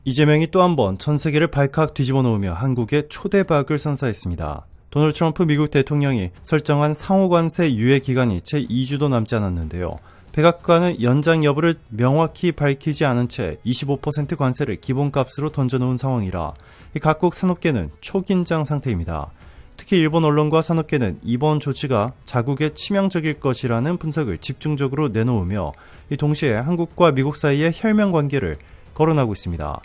이재명이 또 한 번 전 세계를 발칵 뒤집어 놓으며 한국에 초대박을 선사했습니다. 도널드 트럼프 미국 대통령이 설정한 상호관세 유예 기간이 채 2주도 남지 않았는데요. 백악관은 연장 여부를 명확히 밝히지 않은 채 25% 관세를 기본값으로 던져놓은 상황이라 각국 산업계는 초긴장 상태입니다. 특히 일본 언론과 산업계는 이번 조치가 자국에 치명적일 것이라는 분석을 집중적으로 내놓으며 동시에 한국과 미국 사이의 혈맹 관계를 거론하고 있습니다.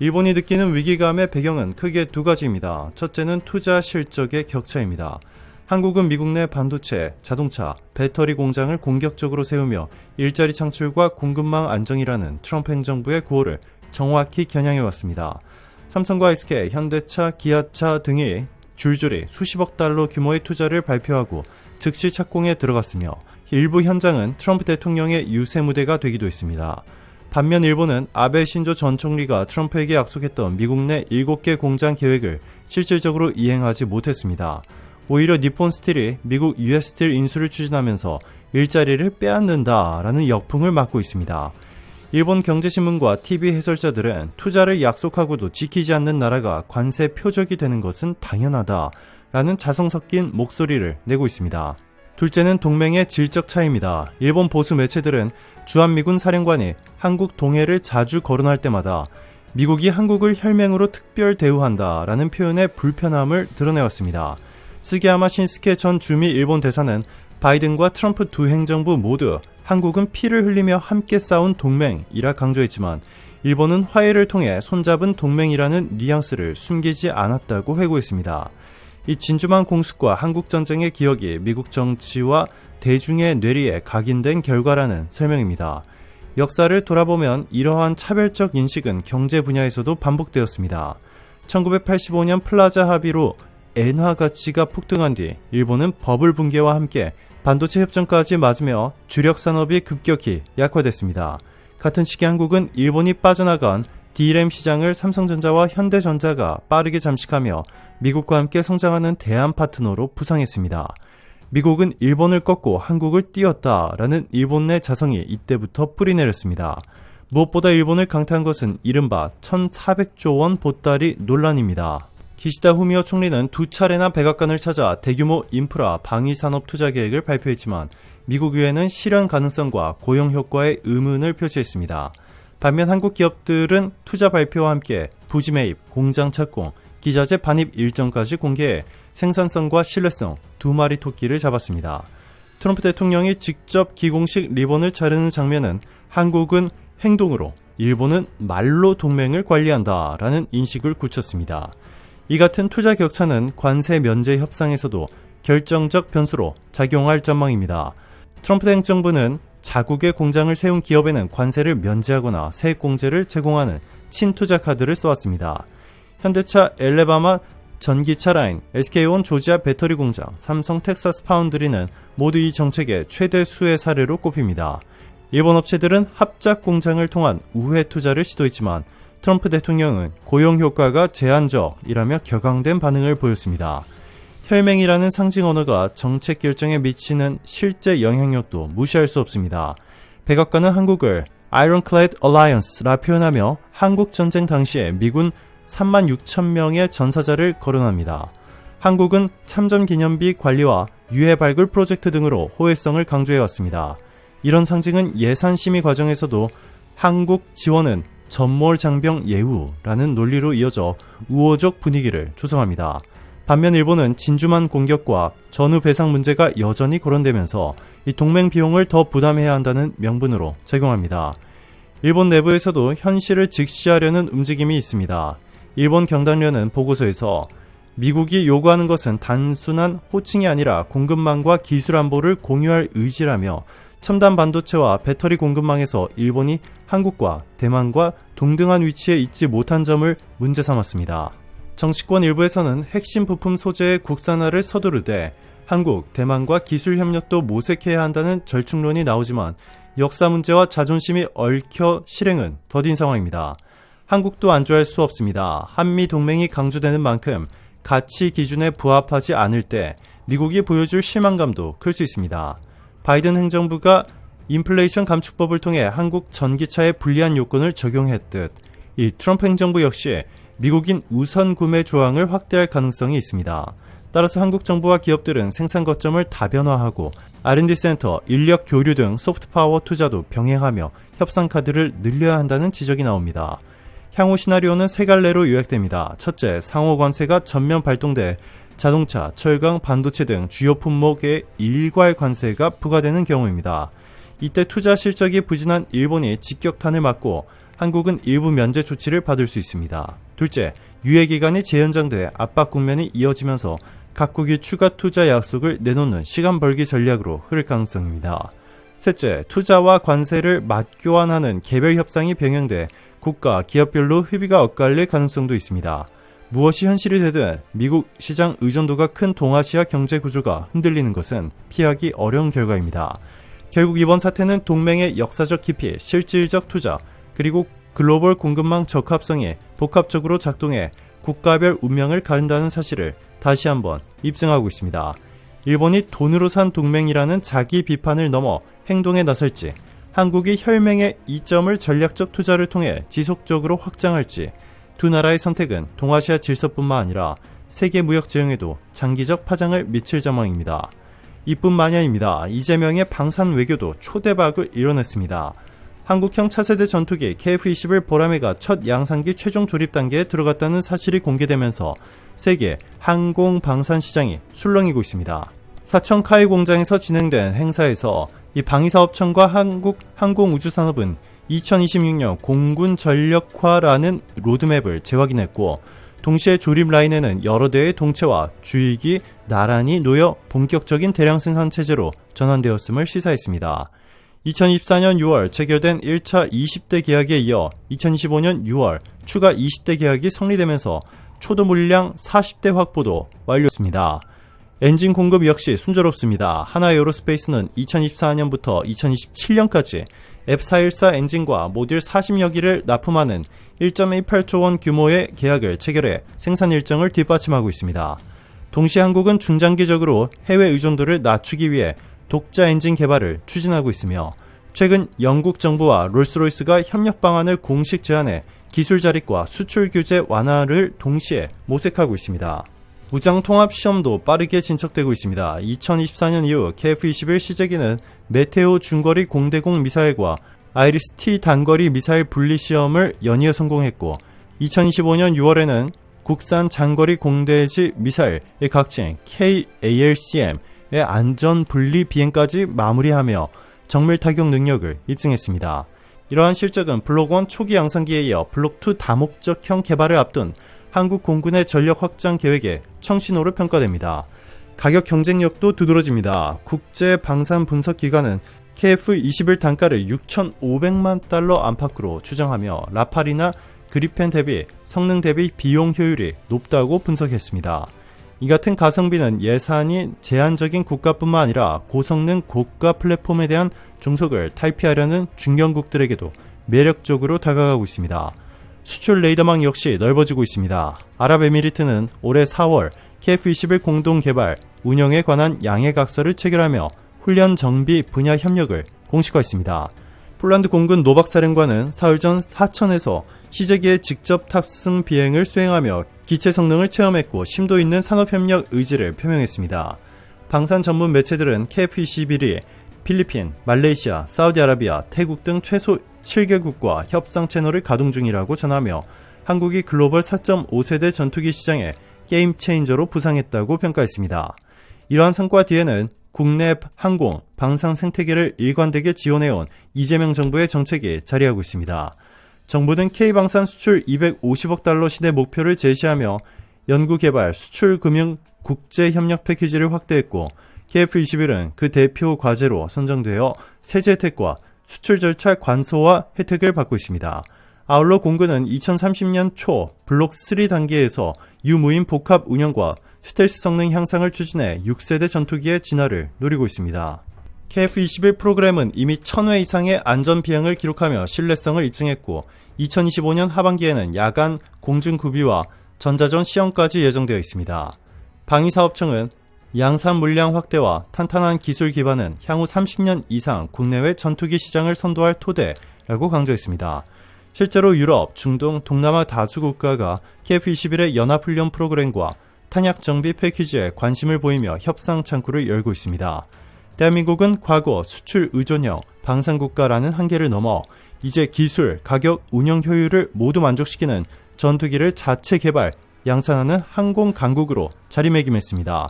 일본이 느끼는 위기감의 배경은 크게 두 가지입니다. 첫째는 투자 실적의 격차입니다. 한국은 미국 내 반도체, 자동차, 배터리 공장을 공격적으로 세우며 일자리 창출과 공급망 안정이라는 트럼프 행정부의 구호를 정확히 겨냥해왔습니다. 삼성과 SK, 현대차, 기아차 등이 줄줄이 수십억 달러 규모의 투자를 발표하고 즉시 착공에 들어갔으며 일부 현장은 트럼프 대통령의 유세 무대가 되기도 했습니다. 반면 일본은 아베 신조 전 총리가 트럼프에게 약속했던 미국 내 7개 공장 계획을 실질적으로 이행하지 못했습니다. 오히려 니폰 스틸이 미국 US 스틸 인수를 추진하면서 일자리를 빼앗는다라는 역풍을 맞고 있습니다. 일본 경제신문과 TV 해설자들은 투자를 약속하고도 지키지 않는 나라가 관세 표적이 되는 것은 당연하다라는 자성 섞인 목소리를 내고 있습니다. 둘째는 동맹의 질적 차이입니다. 일본 보수 매체들은 주한미군 사령관이 한국 동해를 자주 거론할 때마다 미국이 한국을 혈맹으로 특별 대우한다라는 표현의 불편함을 드러내왔습니다. 스기야마 신스케 전 주미 일본 대사는 바이든과 트럼프 두 행정부 모두 한국은 피를 흘리며 함께 싸운 동맹이라 강조했지만 일본은 화해를 통해 손잡은 동맹이라는 뉘앙스를 숨기지 않았다고 회고했습니다. 이 진주만 공습과 한국전쟁의 기억이 미국 정치와 대중의 뇌리에 각인된 결과라는 설명입니다. 역사를 돌아보면 이러한 차별적 인식은 경제 분야에서도 반복되었습니다. 1985년 플라자 합의로 엔화 가치가 폭등한 뒤 일본은 버블 붕괴와 함께 반도체 협정까지 맞으며 주력 산업이 급격히 약화됐습니다. 같은 시기 한국은 일본이 빠져나간 D램 시장을 삼성전자와 현대전자가 빠르게 잠식하며 미국과 함께 성장하는 대안 파트너로 부상했습니다. 미국은 일본을 꺾고 한국을 띄웠다라는 일본 내 자성이 이때부터 뿌리내렸습니다. 무엇보다 일본을 강타한 것은 이른바 1,400조 원 보따리 논란입니다. 기시다 후미오 총리는 두 차례나 백악관을 찾아 대규모 인프라 방위산업 투자 계획을 발표했지만 미국 의회는 실현 가능성과 고용 효과에 의문을 표시했습니다. 반면 한국 기업들은 투자 발표와 함께 부지 매입, 공장 착공, 기자재 반입 일정까지 공개해 생산성과 신뢰성 두 마리 토끼를 잡았습니다. 트럼프 대통령이 직접 기공식 리본을 자르는 장면은 한국은 행동으로, 일본은 말로 동맹을 관리한다라는 인식을 굳혔습니다. 이 같은 투자 격차는 관세 면제 협상에서도 결정적 변수로 작용할 전망입니다. 트럼프 행정부는 자국의 공장을 세운 기업에는 관세를 면제하거나 세액공제를 제공하는 친투자 카드를 써왔습니다. 현대차 엘레바마 전기차 라인, SK온 조지아 배터리 공장, 삼성 텍사스 파운드리는 모두 이 정책의 최대 수혜 사례로 꼽힙니다. 일본 업체들은 합작 공장을 통한 우회 투자를 시도했지만 트럼프 대통령은 고용 효과가 제한적이라며 격앙된 반응을 보였습니다. 혈맹이라는 상징 언어가 정책 결정에 미치는 실제 영향력도 무시할 수 없습니다. 백악관은 한국을 Ironclad Alliance라 표현하며 한국 전쟁 당시에 미군 36,000명의 전사자를 거론합니다. 한국은 참전기념비 관리와 유해 발굴 프로젝트 등으로 호혜성을 강조해왔습니다. 이런 상징은 예산 심의 과정에서도 한국 지원은 전몰 장병 예우라는 논리로 이어져 우호적 분위기를 조성합니다. 반면 일본은 진주만 공격과 전후 배상 문제가 여전히 거론되면서 이 동맹 비용을 더 부담해야 한다는 명분으로 작용합니다. 일본 내부에서도 현실을 직시하려는 움직임이 있습니다. 일본 경단련은 보고서에서 미국이 요구하는 것은 단순한 호칭이 아니라 공급망과 기술 안보를 공유할 의지라며 첨단 반도체와 배터리 공급망에서 일본이 한국과 대만과 동등한 위치에 있지 못한 점을 문제 삼았습니다. 정치권 일부에서는 핵심 부품 소재의 국산화를 서두르되 한국, 대만과 기술 협력도 모색해야 한다는 절충론이 나오지만 역사 문제와 자존심이 얽혀 실행은 더딘 상황입니다. 한국도 안주할 수 없습니다. 한미 동맹이 강조되는 만큼 가치 기준에 부합하지 않을 때 미국이 보여줄 실망감도 클 수 있습니다. 바이든 행정부가 인플레이션 감축법을 통해 한국 전기차에 불리한 요건을 적용했듯 이 트럼프 행정부 역시 미국인 우선 구매 조항을 확대할 가능성이 있습니다. 따라서 한국 정부와 기업들은 생산 거점을 다변화하고 R&D 센터, 인력 교류 등 소프트 파워 투자도 병행하며 협상 카드를 늘려야 한다는 지적이 나옵니다. 향후 시나리오는 세 갈래로 요약됩니다. 첫째, 상호 관세가 전면 발동돼 자동차, 철강, 반도체 등 주요 품목에 일괄 관세가 부과되는 경우입니다. 이때 투자 실적이 부진한 일본이 직격탄을 맞고 한국은 일부 면제 조치를 받을 수 있습니다. 둘째, 유예 기간이 재연장돼 압박 국면이 이어지면서 각국이 추가 투자 약속을 내놓는 시간 벌기 전략으로 흐를 가능성입니다. 셋째, 투자와 관세를 맞교환하는 개별 협상이 병행돼 국가, 기업별로 협의가 엇갈릴 가능성도 있습니다. 무엇이 현실이 되든 미국 시장 의존도가 큰 동아시아 경제 구조가 흔들리는 것은 피하기 어려운 결과입니다. 결국 이번 사태는 동맹의 역사적 깊이, 실질적 투자, 그리고 글로벌 공급망 적합성이 복합적으로 작동해 국가별 운명을 가른다는 사실을 다시 한번 입증하고 있습니다. 일본이 돈으로 산 동맹이라는 자기 비판을 넘어 행동에 나설지, 한국이 혈맹의 이점을 전략적 투자를 통해 지속적으로 확장할지, 두 나라의 선택은 동아시아 질서뿐만 아니라 세계 무역 제휴에도 장기적 파장을 미칠 전망입니다. 이뿐만이 아닙니다. 이재명의 방산 외교도 초대박을 이뤄냈습니다. 한국형 차세대 전투기 KF-21 보라매가 첫 양산기 최종 조립 단계에 들어갔다는 사실이 공개되면서 세계 항공 방산 시장이 술렁이고 있습니다. 사천 카일 공장에서 진행된 행사에서 이 방위사업청과 한국 항공우주산업은 2026년 공군 전력화라는 로드맵을 재확인했고, 동시에 조립 라인에는 여러 대의 동체와 주익이 나란히 놓여 본격적인 대량 생산 체제로 전환되었음을 시사했습니다. 2024년 6월 체결된 1차 20대 계약에 이어 2025년 6월 추가 20대 계약이 성리되면서 초도 물량 40대 확보도 완료했습니다. 엔진 공급 역시 순조롭습니다. 하나에어로스페이스는 2024년부터 2027년까지 F414 엔진과 모듈 40여 기를 납품하는 1.18조 원 규모의 계약을 체결해 생산 일정을 뒷받침하고 있습니다. 동시에 한국은 중장기적으로 해외 의존도를 낮추기 위해 독자 엔진 개발을 추진하고 있으며, 최근 영국 정부와 롤스로이스가 협력 방안을 공식 제안해 기술 자립과 수출 규제 완화를 동시에 모색하고 있습니다. 무장통합 시험도 빠르게 진척되고 있습니다. 2024년 이후 KF-21 시제기는 메테오 중거리 공대공 미사일과 아이리스-T 단거리 미사일 분리 시험을 연이어 성공했고, 2025년 6월에는 국산 장거리 공대지 미사일의 각칭 KALCM의 안전 분리 비행까지 마무리하며 정밀 타격 능력을 입증했습니다. 이러한 실적은 블록1 초기 양산기에 이어 블록2 다목적형 개발을 앞둔 한국 공군의 전력 확장 계획의 청신호로 평가됩니다. 가격 경쟁력도 두드러집니다. 국제 방산 분석 기관은 KF-21 단가를 6,500만 달러 안팎으로 추정하며 라팔이나 그리펜 대비 성능 대비 비용 효율이 높다고 분석했습니다. 이 같은 가성비는 예산이 제한적인 국가뿐만 아니라 고성능 고가 플랫폼에 대한 종속을 탈피하려는 중견국들에게도 매력적으로 다가가고 있습니다. 수출 레이더망 역시 넓어지고 있습니다. 아랍에미리트는 올해 4월 KF-21 공동 개발, 운영에 관한 양해각서를 체결하며 훈련 정비 분야 협력을 공식화했습니다. 폴란드 공군 노박사령관은 사흘 전 사천에서 시제기의 직접 탑승 비행을 수행하며 기체 성능을 체험했고 심도 있는 산업협력 의지를 표명했습니다. 방산 전문 매체들은 KF-21이 필리핀, 말레이시아, 사우디아라비아, 태국 등 최소 7개국과 협상 채널을 가동 중이라고 전하며 한국이 글로벌 4.5세대 전투기 시장에 게임 체인저로 부상했다고 평가했습니다. 이러한 성과 뒤에는 국내 항공, 방산 생태계를 일관되게 지원해온 이재명 정부의 정책이 자리하고 있습니다. 정부는 K방산 수출 250억 달러 시대 목표를 제시하며 연구개발, 수출금융, 국제협력 패키지를 확대했고, KF-21은 그 대표 과제로 선정되어 세제 혜택과 수출 절차 관소와 혜택을 받고 있습니다. 아울러 공군은 2030년 초 블록 3 단계에서 유무인 복합 운영과 스텔스 성능 향상을 추진해 6세대 전투기의 진화를 노리고 있습니다. KF-21 프로그램은 이미 1000회 이상의 안전 비행을 기록하며 신뢰성을 입증했고, 2025년 하반기에는 야간 공중구비와 전자전 시험까지 예정되어 있습니다. 방위사업청은 양산 물량 확대와 탄탄한 기술 기반은 향후 30년 이상 국내외 전투기 시장을 선도할 토대라고 강조했습니다. 실제로 유럽, 중동, 동남아 다수 국가가 KF-21의 연합훈련 프로그램과 탄약 정비 패키지에 관심을 보이며 협상 창구를 열고 있습니다. 대한민국은 과거 수출 의존형 방산국가라는 한계를 넘어 이제 기술, 가격, 운영 효율을 모두 만족시키는 전투기를 자체 개발, 양산하는 항공 강국으로 자리매김했습니다.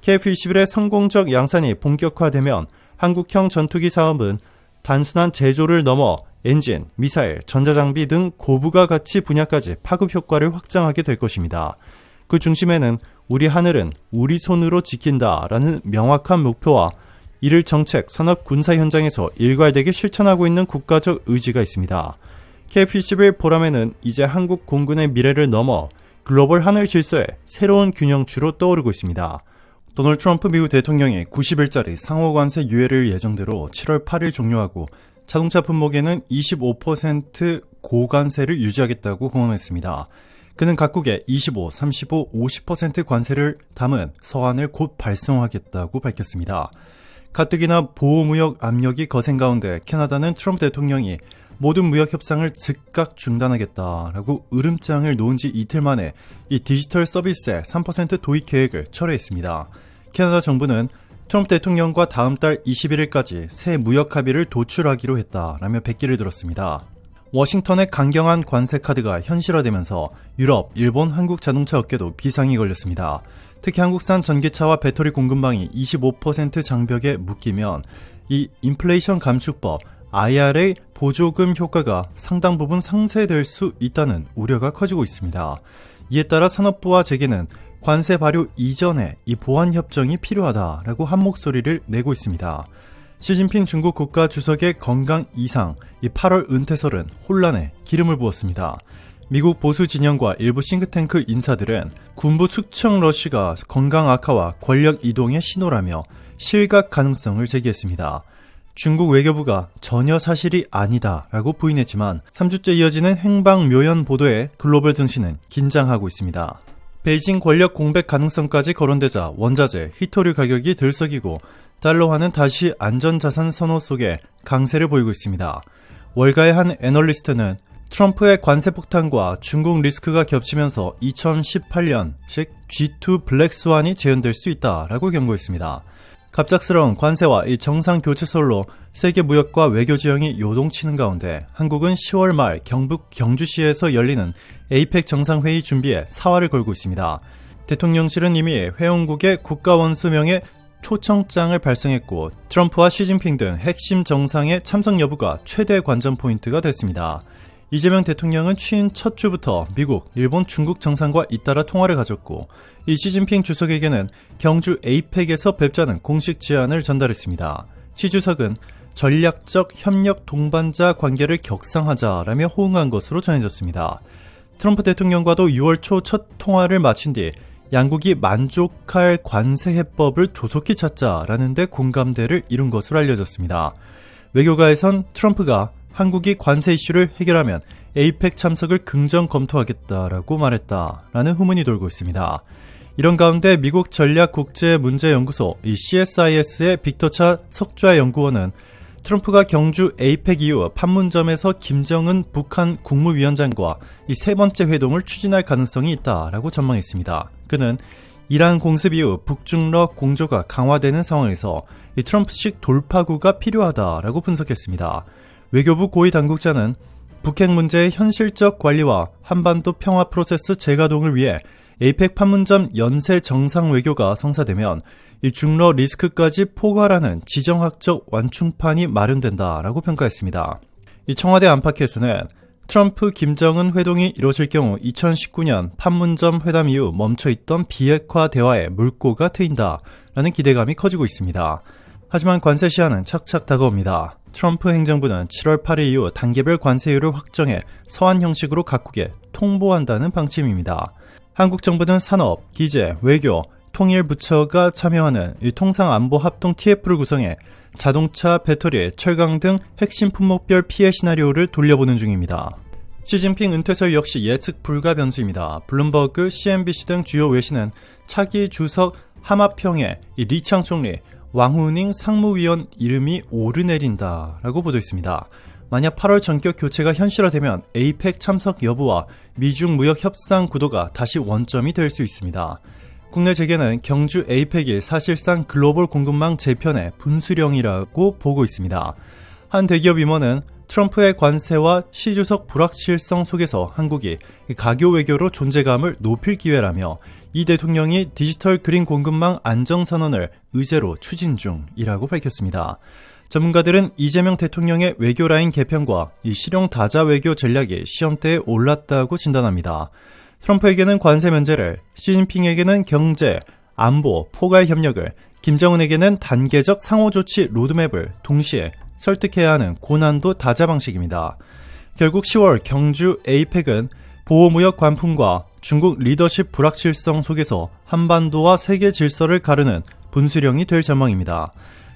KF-21의 성공적 양산이 본격화되면 한국형 전투기 사업은 단순한 제조를 넘어 엔진, 미사일, 전자장비 등 고부가 가치 분야까지 파급 효과를 확장하게 될 것입니다. 그 중심에는 우리 하늘은 우리 손으로 지킨다라는 명확한 목표와 이를 정책, 산업, 군사 현장에서 일괄되게 실천하고 있는 국가적 의지가 있습니다. KF-21 보람에는 이제 한국 공군의 미래를 넘어 글로벌 하늘 질서의 새로운 균형추로 떠오르고 있습니다. 도널드 트럼프 미국 대통령이 90일짜리 상호 관세 유예를 예정대로 7월 8일 종료하고 자동차 품목에는 25% 고관세를 유지하겠다고 공언했습니다. 그는 각국에 25, 35, 50% 관세를 담은 서한을 곧 발송하겠다고 밝혔습니다. 가뜩이나 보호무역 압력이 거센 가운데 캐나다는 트럼프 대통령이 모든 무역 협상을 즉각 중단하겠다라고 으름장을 놓은 지 이틀 만에 이 디지털 서비스의 3% 도입 계획을 철회했습니다. 캐나다 정부는 트럼프 대통령과 다음 달 21일까지 새 무역 합의를 도출하기로 했다라며 백기를 들었습니다. 워싱턴의 강경한 관세 카드가 현실화되면서 유럽, 일본, 한국 자동차 업계도 비상이 걸렸습니다. 특히 한국산 전기차와 배터리 공급망이 25% 장벽에 묶이면 이 인플레이션 감축법 IRA 보조금 효과가 상당 부분 상쇄될 수 있다는 우려가 커지고 있습니다. 이에 따라 산업부와 재계는 관세 발효 이전에 이 보완 협정이 필요하다라고 한 목소리를 내고 있습니다. 시진핑 중국 국가 주석의 건강 이상, 이 8월 은퇴설은 혼란에 기름을 부었습니다. 미국 보수 진영과 일부 싱크탱크 인사들은 군부 숙청 러쉬가 건강 악화와 권력 이동의 신호라며 실각 가능성을 제기했습니다. 중국 외교부가 전혀 사실이 아니다라고 부인했지만 3주째 이어지는 행방묘연 보도에 글로벌 증시는 긴장하고 있습니다. 베이징 권력 공백 가능성까지 거론되자 원자재, 히토류 가격이 들썩이고 달러화는 다시 안전자산 선호 속에 강세를 보이고 있습니다. 월가의 한 애널리스트는 트럼프의 관세 폭탄과 중국 리스크가 겹치면서 2018년식 G2 블랙스완이 재현될 수 있다라고 경고했습니다. 갑작스러운 관세와 이 정상 교체설로 세계 무역과 외교 지형이 요동치는 가운데 한국은 10월 말 경북 경주시에서 열리는 APEC 정상회의 준비에 사활을 걸고 있습니다. 대통령실은 이미 회원국의 국가원수명의 초청장을 발송했고 트럼프와 시진핑 등 핵심 정상의 참석 여부가 최대 관전 포인트가 됐습니다. 이재명 대통령은 취임 첫 주부터 미국, 일본, 중국 정상과 잇따라 통화를 가졌고 이 시진핑 주석에게는 경주 에이펙에서 뵙자는 공식 제안을 전달했습니다. 시 주석은 전략적 협력 동반자 관계를 격상하자라며 호응한 것으로 전해졌습니다. 트럼프 대통령과도 6월 초 첫 통화를 마친 뒤 양국이 만족할 관세 해법을 조속히 찾자라는 데 공감대를 이룬 것으로 알려졌습니다. 외교가에선 트럼프가 한국이 관세 이슈를 해결하면 에이펙 참석을 긍정 검토하겠다라고 말했다라는 후문이 돌고 있습니다. 이런 가운데 미국 전략국제문제연구소 CSIS의 빅터차 석좌 연구원은 트럼프가 경주 에이펙 이후 판문점에서 김정은 북한 국무위원장과 이 세 번째 회동을 추진할 가능성이 있다라고 전망했습니다. 그는 이란 공습 이후 북중러 공조가 강화되는 상황에서 이 트럼프식 돌파구가 필요하다라고 분석했습니다. 외교부 고위 당국자는 북핵 문제의 현실적 관리와 한반도 평화 프로세스 재가동을 위해 에이펙 판문점 연쇄 정상 외교가 성사되면 이 중러 리스크까지 포괄하는 지정학적 완충판이 마련된다라고 평가했습니다. 이 청와대 안팎에서는 트럼프 김정은 회동이 이루어질 경우 2019년 판문점 회담 이후 멈춰있던 비핵화 대화에 물꼬가 트인다라는 기대감이 커지고 있습니다. 하지만 관세 시한은 착착 다가옵니다. 트럼프 행정부는 7월 8일 이후 단계별 관세율을 확정해 서한 형식으로 각국에 통보한다는 방침입니다. 한국 정부는 산업, 기재, 외교, 통일부처가 참여하는 통상안보합동 TF를 구성해 자동차, 배터리, 철강 등 핵심 품목별 피해 시나리오를 돌려보는 중입니다. 시진핑 은퇴설 역시 예측 불가 변수입니다. 블룸버그, CNBC 등 주요 외신은 차기 주석 하마평에 리창 총리, 왕후닝 상무위원 이름이 오르내린다라고 보도했습니다. 만약 8월 전격 교체가 현실화되면 에이펙 참석 여부와 미중 무역 협상 구도가 다시 원점이 될 수 있습니다. 국내 재계는 경주 에이펙이 사실상 글로벌 공급망 재편의 분수령이라고 보고 있습니다. 한 대기업 임원은 트럼프의 관세와 시 주석 불확실성 속에서 한국이 가교 외교로 존재감을 높일 기회라며 이 대통령이 디지털 그린 공급망 안정선언을 의제로 추진 중이라고 밝혔습니다. 전문가들은 이재명 대통령의 외교 라인 개편과 이 실용 다자 외교 전략이 시험대에 올랐다고 진단합니다. 트럼프에게는 관세 면제를, 시진핑에게는 경제, 안보, 포괄 협력을, 김정은에게는 단계적 상호조치 로드맵을 동시에 설득해야 하는 고난도 다자 방식입니다. 결국 10월 경주 에이펙은 보호무역 관풍과 중국 리더십 불확실성 속에서 한반도와 세계 질서를 가르는 분수령이 될 전망입니다.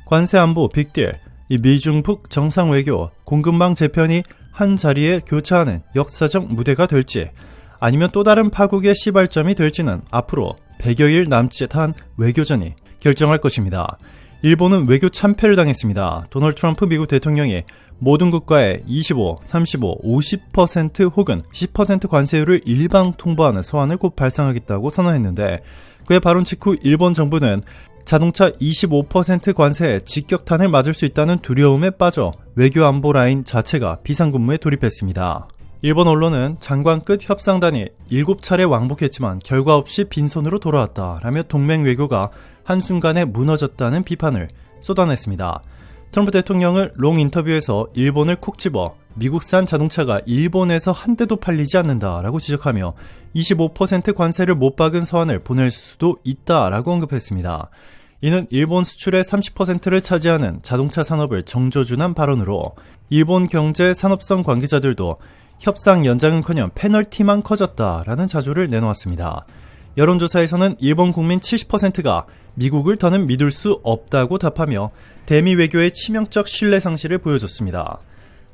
관세 안보 빅딜, 이 미중북 정상외교, 공급망 재편이 한 자리에 교차하는 역사적 무대가 될지 아니면 또 다른 파국의 시발점이 될지는 앞으로 100여일 남짓한 외교전이 결정할 것입니다. 일본은 외교 참패를 당했습니다. 도널드 트럼프 미국 대통령이 모든 국가에 25, 35, 50% 혹은 10% 관세율을 일방 통보하는 서한을 곧 발송하겠다고 선언했는데 그의 발언 직후 일본 정부는 자동차 25% 관세에 직격탄을 맞을 수 있다는 두려움에 빠져 외교 안보 라인 자체가 비상근무에 돌입했습니다. 일본 언론은 장관 끝 협상단이 7차례 왕복했지만 결과 없이 빈손으로 돌아왔다라며 동맹 외교가 한순간에 무너졌다는 비판을 쏟아냈습니다. 트럼프 대통령은 롱 인터뷰에서 일본을 콕 집어 미국산 자동차가 일본에서 한 대도 팔리지 않는다라고 지적하며 25% 관세를 못 박은 서한을 보낼 수도 있다라고 언급했습니다. 이는 일본 수출의 30%를 차지하는 자동차 산업을 정조준한 발언으로 일본 경제 산업성 관계자들도 협상 연장은커녕 페널티만 커졌다라는 자조를 내놓았습니다. 여론조사에서는 일본 국민 70%가 미국을 더는 믿을 수 없다고 답하며 대미 외교의 치명적 신뢰 상실을 보여줬습니다.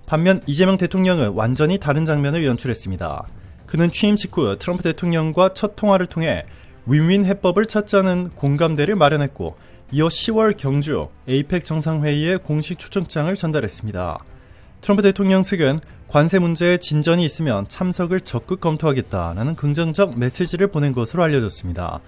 반면 이재명 대통령은 완전히 다른 장면을 연출했습니다. 그는 취임 직후 트럼프 대통령과 첫 통화를 통해 윈윈 해법을 찾자는 공감대를 마련했고 이어 10월 경주 에이펙 정상회의에 공식 초청장을 전달했습니다. 트럼프 대통령 측은 관세 문제에 진전이 있으면 참석을 적극 검토하겠다라는 긍정적 메시지를 보낸 것으로 알려졌습니다.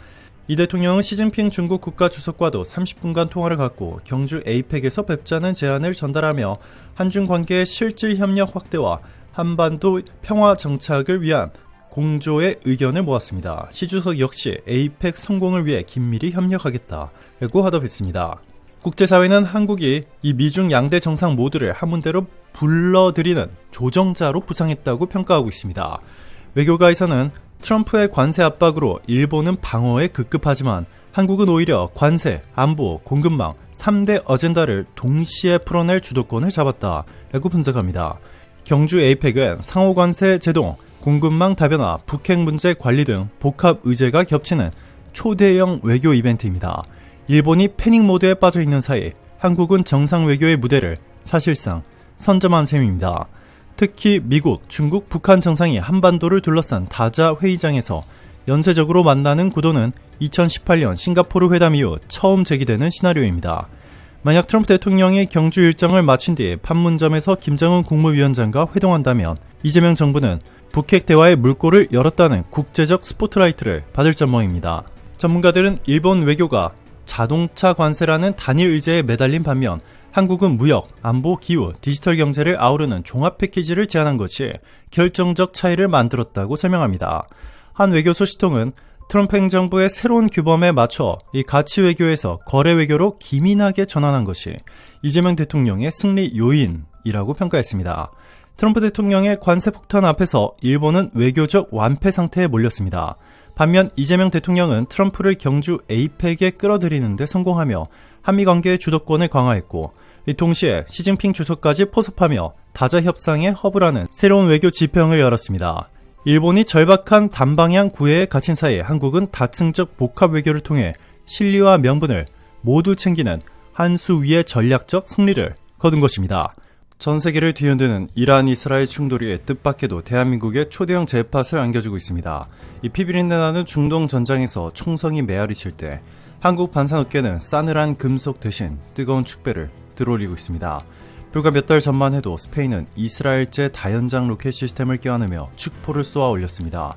이 대통령은 시진핑 중국 국가주석과도 30분간 통화를 갖고 경주 에이펙에서 뵙자는 제안을 전달하며 한중 관계의 실질 협력 확대와 한반도 평화 정착을 위한 공조의 의견을 모았습니다. 시 주석 역시 에이펙 성공을 위해 긴밀히 협력하겠다라고 화답했습니다. 국제사회는 한국이 이 미중 양대 정상 모두를 한문대로 불러들이는 조정자로 부상했다고 평가하고 있습니다. 외교가에서는 트럼프의 관세 압박으로 일본은 방어에 급급하지만 한국은 오히려 관세, 안보, 공급망 3대 어젠다를 동시에 풀어낼 주도권을 잡았다라고 분석합니다. 경주 에이펙은 상호관세 제동, 공급망 다변화, 북핵 문제 관리 등 복합 의제가 겹치는 초대형 외교 이벤트입니다. 일본이 패닉 모드에 빠져 있는 사이 한국은 정상 외교의 무대를 사실상 선점한 셈입니다. 특히 미국, 중국, 북한 정상이 한반도를 둘러싼 다자 회의장에서 연쇄적으로 만나는 구도는 2018년 싱가포르 회담 이후 처음 제기되는 시나리오입니다. 만약 트럼프 대통령이 경주 일정을 마친 뒤 판문점에서 김정은 국무위원장과 회동한다면 이재명 정부는 북핵 대화의 물꼬를 열었다는 국제적 스포트라이트를 받을 전망입니다. 전문가들은 일본 외교가 자동차 관세라는 단일 의제에 매달린 반면 한국은 무역, 안보, 기후, 디지털 경제를 아우르는 종합 패키지를 제안한 것이 결정적 차이를 만들었다고 설명합니다. 한 외교 소식통은 트럼프 행정부의 새로운 규범에 맞춰 이 가치 외교에서 거래 외교로 기민하게 전환한 것이 이재명 대통령의 승리 요인이라고 평가했습니다. 트럼프 대통령의 관세 폭탄 앞에서 일본은 외교적 완패 상태에 몰렸습니다. 반면 이재명 대통령은 트럼프를 경주 에이펙에 끌어들이는 데 성공하며 한미관계의 주도권을 강화했고 동시에 시진핑 주석까지 포섭하며 다자 협상에 허브라는 새로운 외교 지평을 열었습니다. 일본이 절박한 단방향 구애에 갇힌 사이 한국은 다층적 복합 외교를 통해 실리와 명분을 모두 챙기는 한 수 위의 전략적 승리를 거둔 것입니다. 전 세계를 뒤흔드는 이란 이스라엘 충돌이 뜻밖에도 대한민국의 초대형 재팟을 안겨주고 있습니다. 이 피비린내 나는 중동 전장에서 총성이 메아리칠 때 한국 반산업계는 싸늘한 금속 대신 뜨거운 축배를 들어올리고 있습니다. 불과 몇 달 전만 해도 스페인은 이스라엘제 다연장 로켓 시스템을 껴안으며 축포를 쏘아 올렸습니다.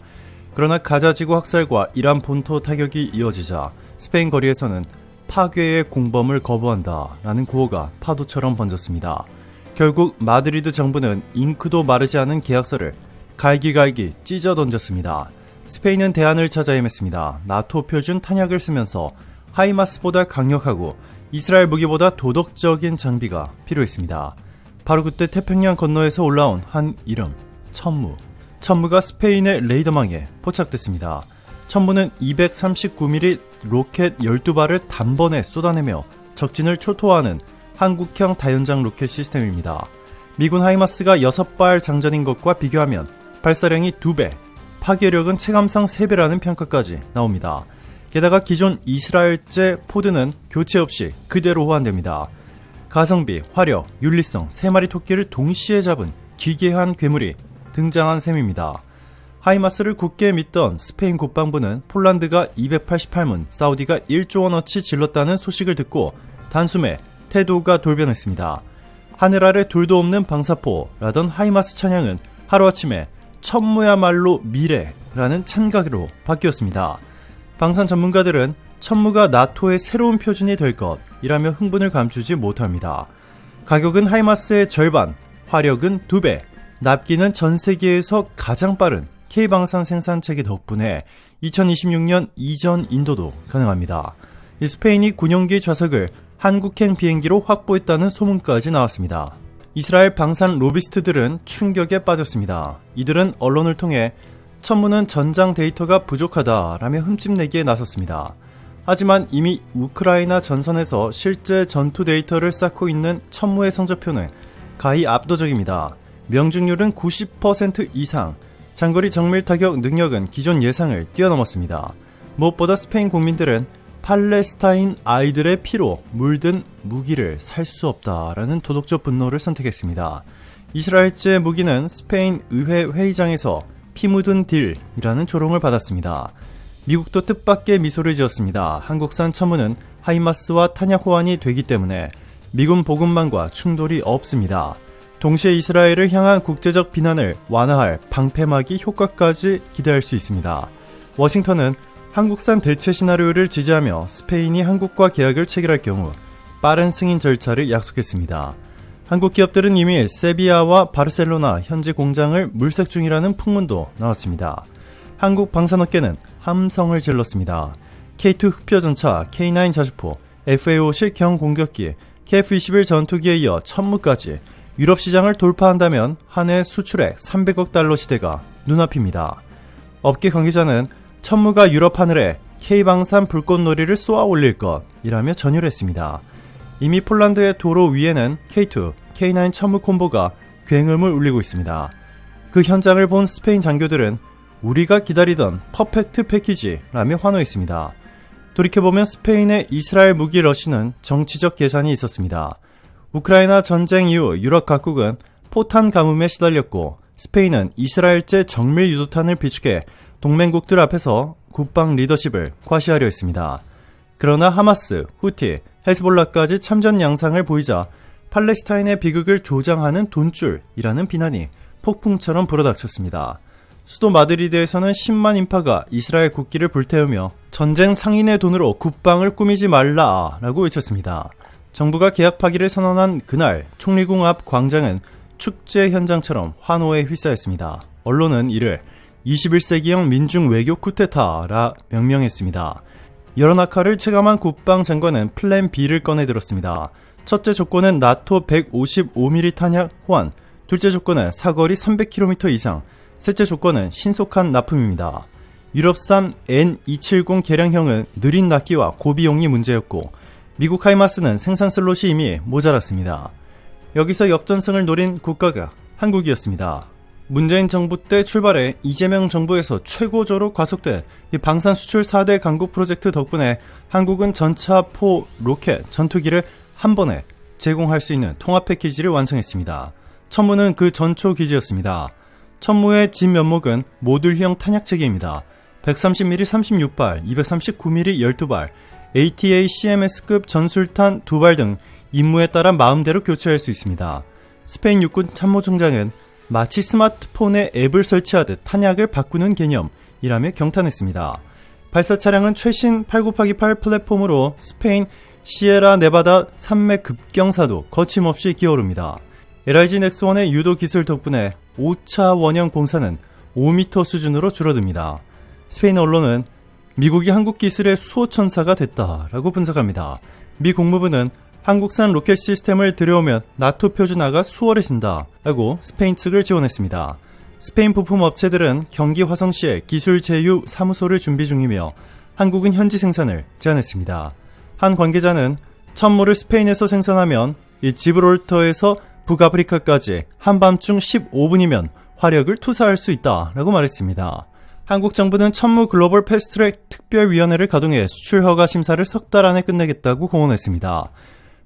그러나 가자지구 학살과 이란 본토 타격이 이어지자 스페인 거리에서는 파괴의 공범을 거부한다라는 구호가 파도처럼 번졌습니다. 결국 마드리드 정부는 잉크도 마르지 않은 계약서를 갈기갈기 찢어 던졌습니다. 스페인은 대안을 찾아 헤맸습니다. 나토 표준 탄약을 쓰면서 하이마스보다 강력하고 이스라엘 무기보다 도덕적인 장비가 필요했습니다. 바로 그때 태평양 건너에서 올라온 한 이름, 천무. 천무가 스페인의 레이더망에 포착됐습니다. 천무는 239mm 로켓 12발을 단번에 쏟아내며 적진을 초토화하는 한국형 다연장 로켓 시스템입니다. 미군 하이마스가 6발 장전인 것과 비교하면 발사량이 2배, 파괴력은 체감상 3배라는 평가까지 나옵니다. 게다가 기존 이스라엘제 포드는 교체 없이 그대로 호환됩니다. 가성비, 화력, 윤리성 3마리 토끼를 동시에 잡은 기괴한 괴물이 등장한 셈입니다. 하이마스를 굳게 믿던 스페인 국방부는 폴란드가 288문, 사우디가 1조 원어치 질렀다는 소식을 듣고 단숨에 태도가 돌변했습니다. 하늘 아래 둘도 없는 방사포라던 하이마스 찬양은 하루아침에 천무야말로 미래라는 찬각으로 바뀌었습니다. 방산 전문가들은 천무가 나토의 새로운 표준이 될 것이라며 흥분을 감추지 못합니다. 가격은 하이마스의 절반, 화력은 2배, 납기는 전 세계에서 가장 빠른 K방산 생산체계 덕분에 2026년 이전 인도도 가능합니다. 스페인이 군용기 좌석을 한국행 비행기로 확보했다는 소문까지 나왔습니다. 이스라엘 방산 로비스트들은 충격에 빠졌습니다. 이들은 언론을 통해 천무는 전장 데이터가 부족하다라며 흠집내기에 나섰습니다. 하지만 이미 우크라이나 전선에서 실제 전투 데이터를 쌓고 있는 천무의 성적표는 가히 압도적입니다. 명중률은 90% 이상, 장거리 정밀 타격 능력은 기존 예상을 뛰어넘었습니다. 무엇보다 스페인 국민들은 팔레스타인 아이들의 피로 물든 무기를 살 수 없다라는 도덕적 분노를 선택했습니다. 이스라엘제 무기는 스페인 의회 회의장에서 피 묻은 딜이라는 조롱을 받았습니다. 미국도 뜻밖의 미소를 지었습니다. 한국산 천무는 하이마스와 탄약 호환이 되기 때문에 미군 보급망과 충돌이 없습니다. 동시에 이스라엘을 향한 국제적 비난을 완화할 방패막이 효과까지 기대할 수 있습니다. 워싱턴은 한국산 대체 시나리오를 지지하며 스페인이 한국과 계약을 체결할 경우 빠른 승인 절차를 약속했습니다. 한국 기업들은 이미 세비야와 바르셀로나 현지 공장을 물색 중이라는 풍문도 나왔습니다. 한국 방산업계는 함성을 질렀습니다. K2 흑표전차, K9 자주포, FA-50 경공격기, KF-21 전투기에 이어 천무까지 유럽 시장을 돌파한다면 한 해 수출액 300억 달러 시대가 눈앞입니다. 업계 관계자는 천무가 유럽 하늘에 K방산 불꽃놀이를 쏘아 올릴 것이라며 전율했습니다. 이미 폴란드의 도로 위에는 K2, K9 천무 콤보가 굉음을 울리고 있습니다. 그 현장을 본 스페인 장교들은 우리가 기다리던 퍼펙트 패키지라며 환호했습니다. 돌이켜보면 스페인의 이스라엘 무기 러시는 정치적 계산이 있었습니다. 우크라이나 전쟁 이후 유럽 각국은 포탄 가뭄에 시달렸고 스페인은 이스라엘제 정밀 유도탄을 비축해 동맹국들 앞에서 국방 리더십을 과시하려 했습니다. 그러나 하마스, 후티, 헤즈볼라까지 참전 양상을 보이자 팔레스타인의 비극을 조장하는 돈줄이라는 비난이 폭풍처럼 불어닥쳤습니다. 수도 마드리드에서는 10만 인파가 이스라엘 국기를 불태우며 전쟁 상인의 돈으로 국방을 꾸미지 말라라고 외쳤습니다. 정부가 계약 파기를 선언한 그날 총리궁 앞 광장은 축제 현장처럼 환호에 휩싸였습니다. 언론은 이를 21세기형 민중 외교 쿠데타라 명명했습니다. 여러 낙하를 체감한 국방장관은 플랜 B를 꺼내들었습니다. 첫째 조건은 나토 155mm 탄약 호환, 둘째 조건은 사거리 300km 이상, 셋째 조건은 신속한 납품입니다. 유럽산 N270 개량형은 느린 납기와 고비용이 문제였고 미국 하이마스는 생산 슬롯이 이미 모자랐습니다. 여기서 역전승을 노린 국가가 한국이었습니다. 문재인 정부 때 출발해 이재명 정부에서 최고조로 과속된 이 방산 수출 4대 강국 프로젝트 덕분에 한국은 전차, 포, 로켓, 전투기를 한 번에 제공할 수 있는 통합 패키지를 완성했습니다. 천무는 그 전초 기지였습니다. 천무의 진 면목은 모듈형 탄약체계입니다. 130mm 36발, 239mm 12발, ATA CMS급 전술탄 2발 등 임무에 따라 마음대로 교체할 수 있습니다. 스페인 육군 참모총장은 마치 스마트폰에 앱을 설치하듯 탄약을 바꾸는 개념이라며 경탄했습니다. 발사 차량은 최신 8x8 플랫폼으로 스페인 시에라 네바다 산맥 급경사도 거침없이 기어오릅니다. LIG 넥스1의 유도 기술 덕분에 5차 원형 공사는 5m 수준으로 줄어듭니다. 스페인 언론은 미국이 한국 기술의 수호천사가 됐다라고 분석합니다. 미 국무부는 한국산 로켓 시스템을 들여오면 나토 표준화가 수월해진다 라고 스페인 측을 지원했습니다. 스페인 부품 업체들은 경기 화성시에 기술 제휴 사무소를 준비 중이며 한국은 현지 생산을 제안했습니다. 한 관계자는 천모를 스페인에서 생산하면 이 지브롤터에서 북아프리카까지 한밤중 15분이면 화력을 투사할 수 있다라고 말했습니다. 한국 정부는 천무 글로벌 패스트트랙 특별위원회를 가동해 수출 허가 심사를 석 달 안에 끝내겠다고 공언했습니다.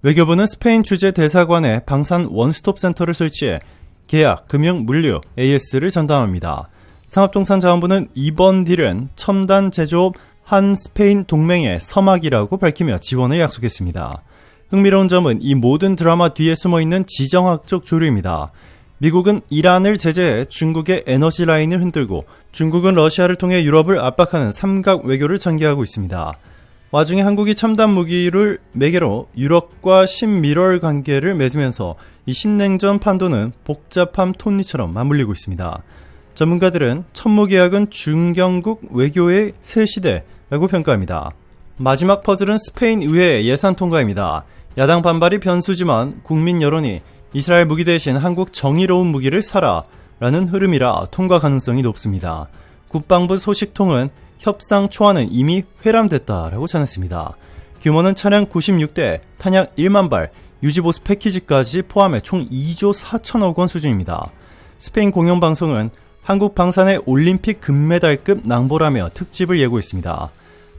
외교부는 스페인 주재 대사관에 방산 원스톱 센터를 설치해 계약, 금융, 물류, AS를 전담합니다. 상업통상자원부는 이번 딜은 첨단 제조업 한 스페인 동맹의 서막이라고 밝히며 지원을 약속했습니다. 흥미로운 점은 이 모든 드라마 뒤에 숨어있는 지정학적 조류입니다. 미국은 이란을 제재해 중국의 에너지 라인을 흔들고 중국은 러시아를 통해 유럽을 압박하는 삼각 외교를 전개하고 있습니다. 와중에 한국이 첨단 무기를 매개로 유럽과 신미럴 관계를 맺으면서 이 신냉전 판도는 복잡한 톱니처럼 맞물리고 있습니다. 전문가들은 천무 계약은 중경국 외교의 새 시대라고 평가합니다. 마지막 퍼즐은 스페인 의회 예산 통과입니다. 야당 반발이 변수지만 국민 여론이 이스라엘 무기 대신 한국 정의로운 무기를 사라 라는 흐름이라 통과 가능성이 높습니다. 국방부 소식통은 협상 초안은 이미 회람됐다라고 전했습니다. 규모는 차량 96대, 탄약 1만 발, 유지보수 패키지까지 포함해 총 2조 4천억 원 수준입니다. 스페인 공영방송은 한국 방산의 올림픽 금메달급 낭보라며 특집을 예고했습니다.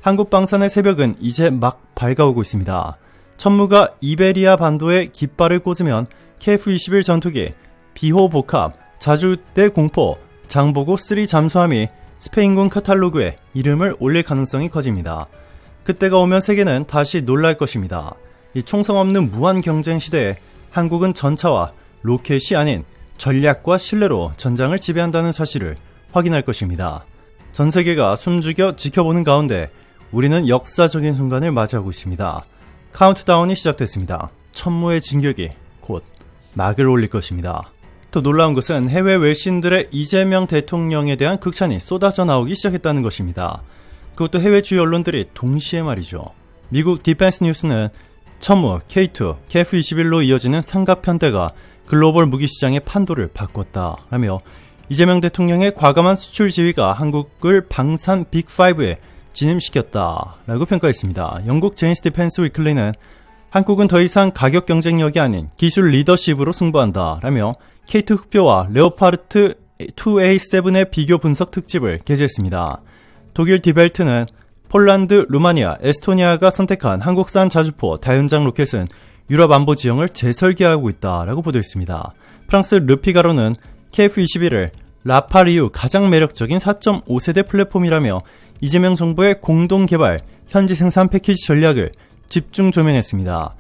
한국 방산의 새벽은 이제 막 밝아오고 있습니다. 천무가 이베리아 반도에 깃발을 꽂으면 KF-21 전투기, 비호 복합, 자주대 공포, 장보고 3 잠수함이 스페인군 카탈로그에 이름을 올릴 가능성이 커집니다. 그때가 오면 세계는 다시 놀랄 것입니다. 이 총성 없는 무한 경쟁 시대에 한국은 전차와 로켓이 아닌 전략과 신뢰로 전장을 지배한다는 사실을 확인할 것입니다. 전 세계가 숨죽여 지켜보는 가운데 우리는 역사적인 순간을 맞이하고 있습니다. 카운트다운이 시작됐습니다. 천무의 진격이 곧 막을 올릴 것입니다. 또 놀라운 것은 해외 외신들의 이재명 대통령에 대한 극찬이 쏟아져 나오기 시작했다는 것입니다. 그것도 해외 주요 언론들이 동시에 말이죠. 미국 디펜스 뉴스는 천무, K2, KF-21로 이어지는 삼각편대가 글로벌 무기시장의 판도를 바꿨다라며 이재명 대통령의 과감한 수출 지휘가 한국을 방산 빅5에 진입시켰다라고 평가했습니다. 영국 제인스 디펜스 위클리는 한국은 더 이상 가격 경쟁력이 아닌 기술 리더십으로 승부한다라며 K2 흑표와 레오파르트 2A7의 비교 분석 특집을 게재했습니다. 독일 디벨트는 폴란드, 루마니아, 에스토니아가 선택한 한국산 자주포 다연장 로켓은 유럽 안보 지형을 재설계하고 있다라고 보도했습니다. 프랑스 르피가로는 KF-21을 라팔 이후 가장 매력적인 4.5세대 플랫폼이라며 이재명 정부의 공동 개발, 현지 생산 패키지 전략을 집중 조명했습니다.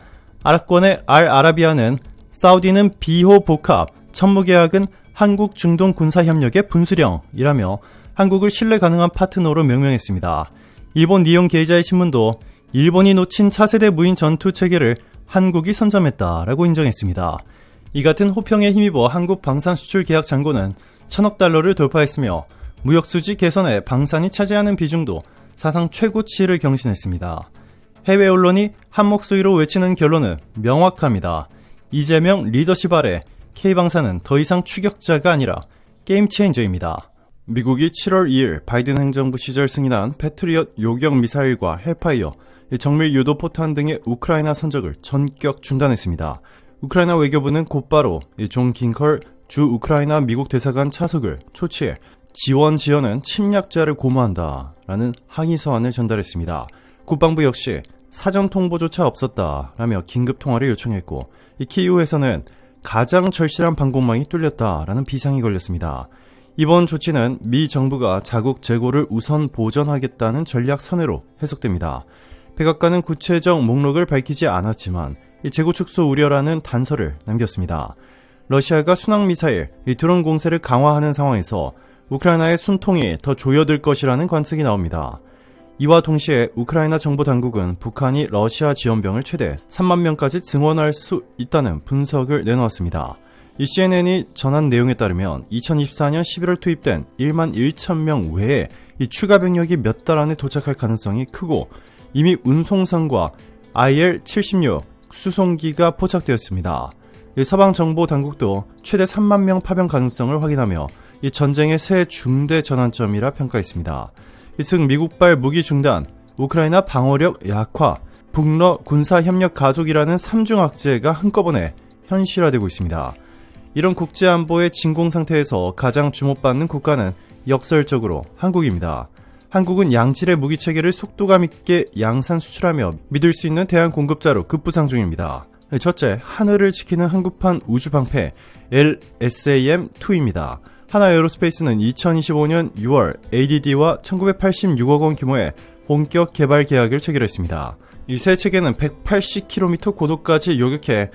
아랍권의 알-아라비아는 사우디는 비호 복합, 천무계약은 한국 중동 군사협력의 분수령이라며 한국을 신뢰 가능한 파트너로 명명했습니다. 일본 니온 게이자의 신문도 일본이 놓친 차세대 무인 전투 체계를 한국이 선점했다라고 인정했습니다. 이 같은 호평에 힘입어 한국 방산 수출 계약 잔고는 1,000억 달러를 돌파했으며 무역수지 개선에 방산이 차지하는 비중도 사상 최고치를 경신했습니다. 해외 언론이 한 목소리로 외치는 결론은 명확합니다. 이재명 리더십 아래 K방산은 더 이상 추격자가 아니라 게임 체인저입니다. 미국이 7월 2일 바이든 행정부 시절 승인한 패트리엇 요격 미사일과 헬파이어, 정밀 유도 포탄 등의 우크라이나 선적을 전격 중단했습니다. 우크라이나 외교부는 곧바로 존 긴컬 주 우크라이나 미국 대사관 차석을 초치해 지원은 침략자를 고무한다라는 항의 서한을 전달했습니다. 국방부 역시 사전 통보조차 없었다라며 긴급 통화를 요청했고, 이 키이우에서는 가장 절실한 방공망이 뚫렸다라는 비상이 걸렸습니다. 이번 조치는 미 정부가 자국 재고를 우선 보전하겠다는 전략 선회로 해석됩니다. 백악관은 구체적 목록을 밝히지 않았지만 재고 축소 우려라는 단서를 남겼습니다. 러시아가 순항미사일, 드론 공세를 강화하는 상황에서 우크라이나의 숨통이 더 조여들 것이라는 관측이 나옵니다. 이와 동시에 우크라이나 정부 당국은 북한이 러시아 지원병을 최대 3만 명까지 증원할 수 있다는 분석을 내놓았습니다. 이 CNN이 전한 내용에 따르면 2024년 11월 투입된 1만 1천 명 외에 이 추가 병력이 몇 달 안에 도착할 가능성이 크고 이미 운송선과 IL-76 수송기가 포착되었습니다. 서방 정보 당국도 최대 3만 명 파병 가능성을 확인하며 이 전쟁의 새 중대 전환점이라 평가했습니다. 즉 미국발 무기 중단, 우크라이나 방어력 약화, 북러 군사협력 가속이라는 3중 악재가 한꺼번에 현실화되고 있습니다. 이런 국제안보의 진공 상태에서 가장 주목받는 국가는 역설적으로 한국입니다. 한국은 양질의 무기체계를 속도감 있게 양산 수출하며 믿을 수 있는 대한 공급자로 급부상 중입니다. 첫째, 하늘을 지키는 한국판 우주방패 LSAM-2입니다. 하나에어로스페이스는 2025년 6월 ADD와 1986억 원 규모의 본격 개발 계약을 체결했습니다. 이 새 체계는 180km 고도까지 요격해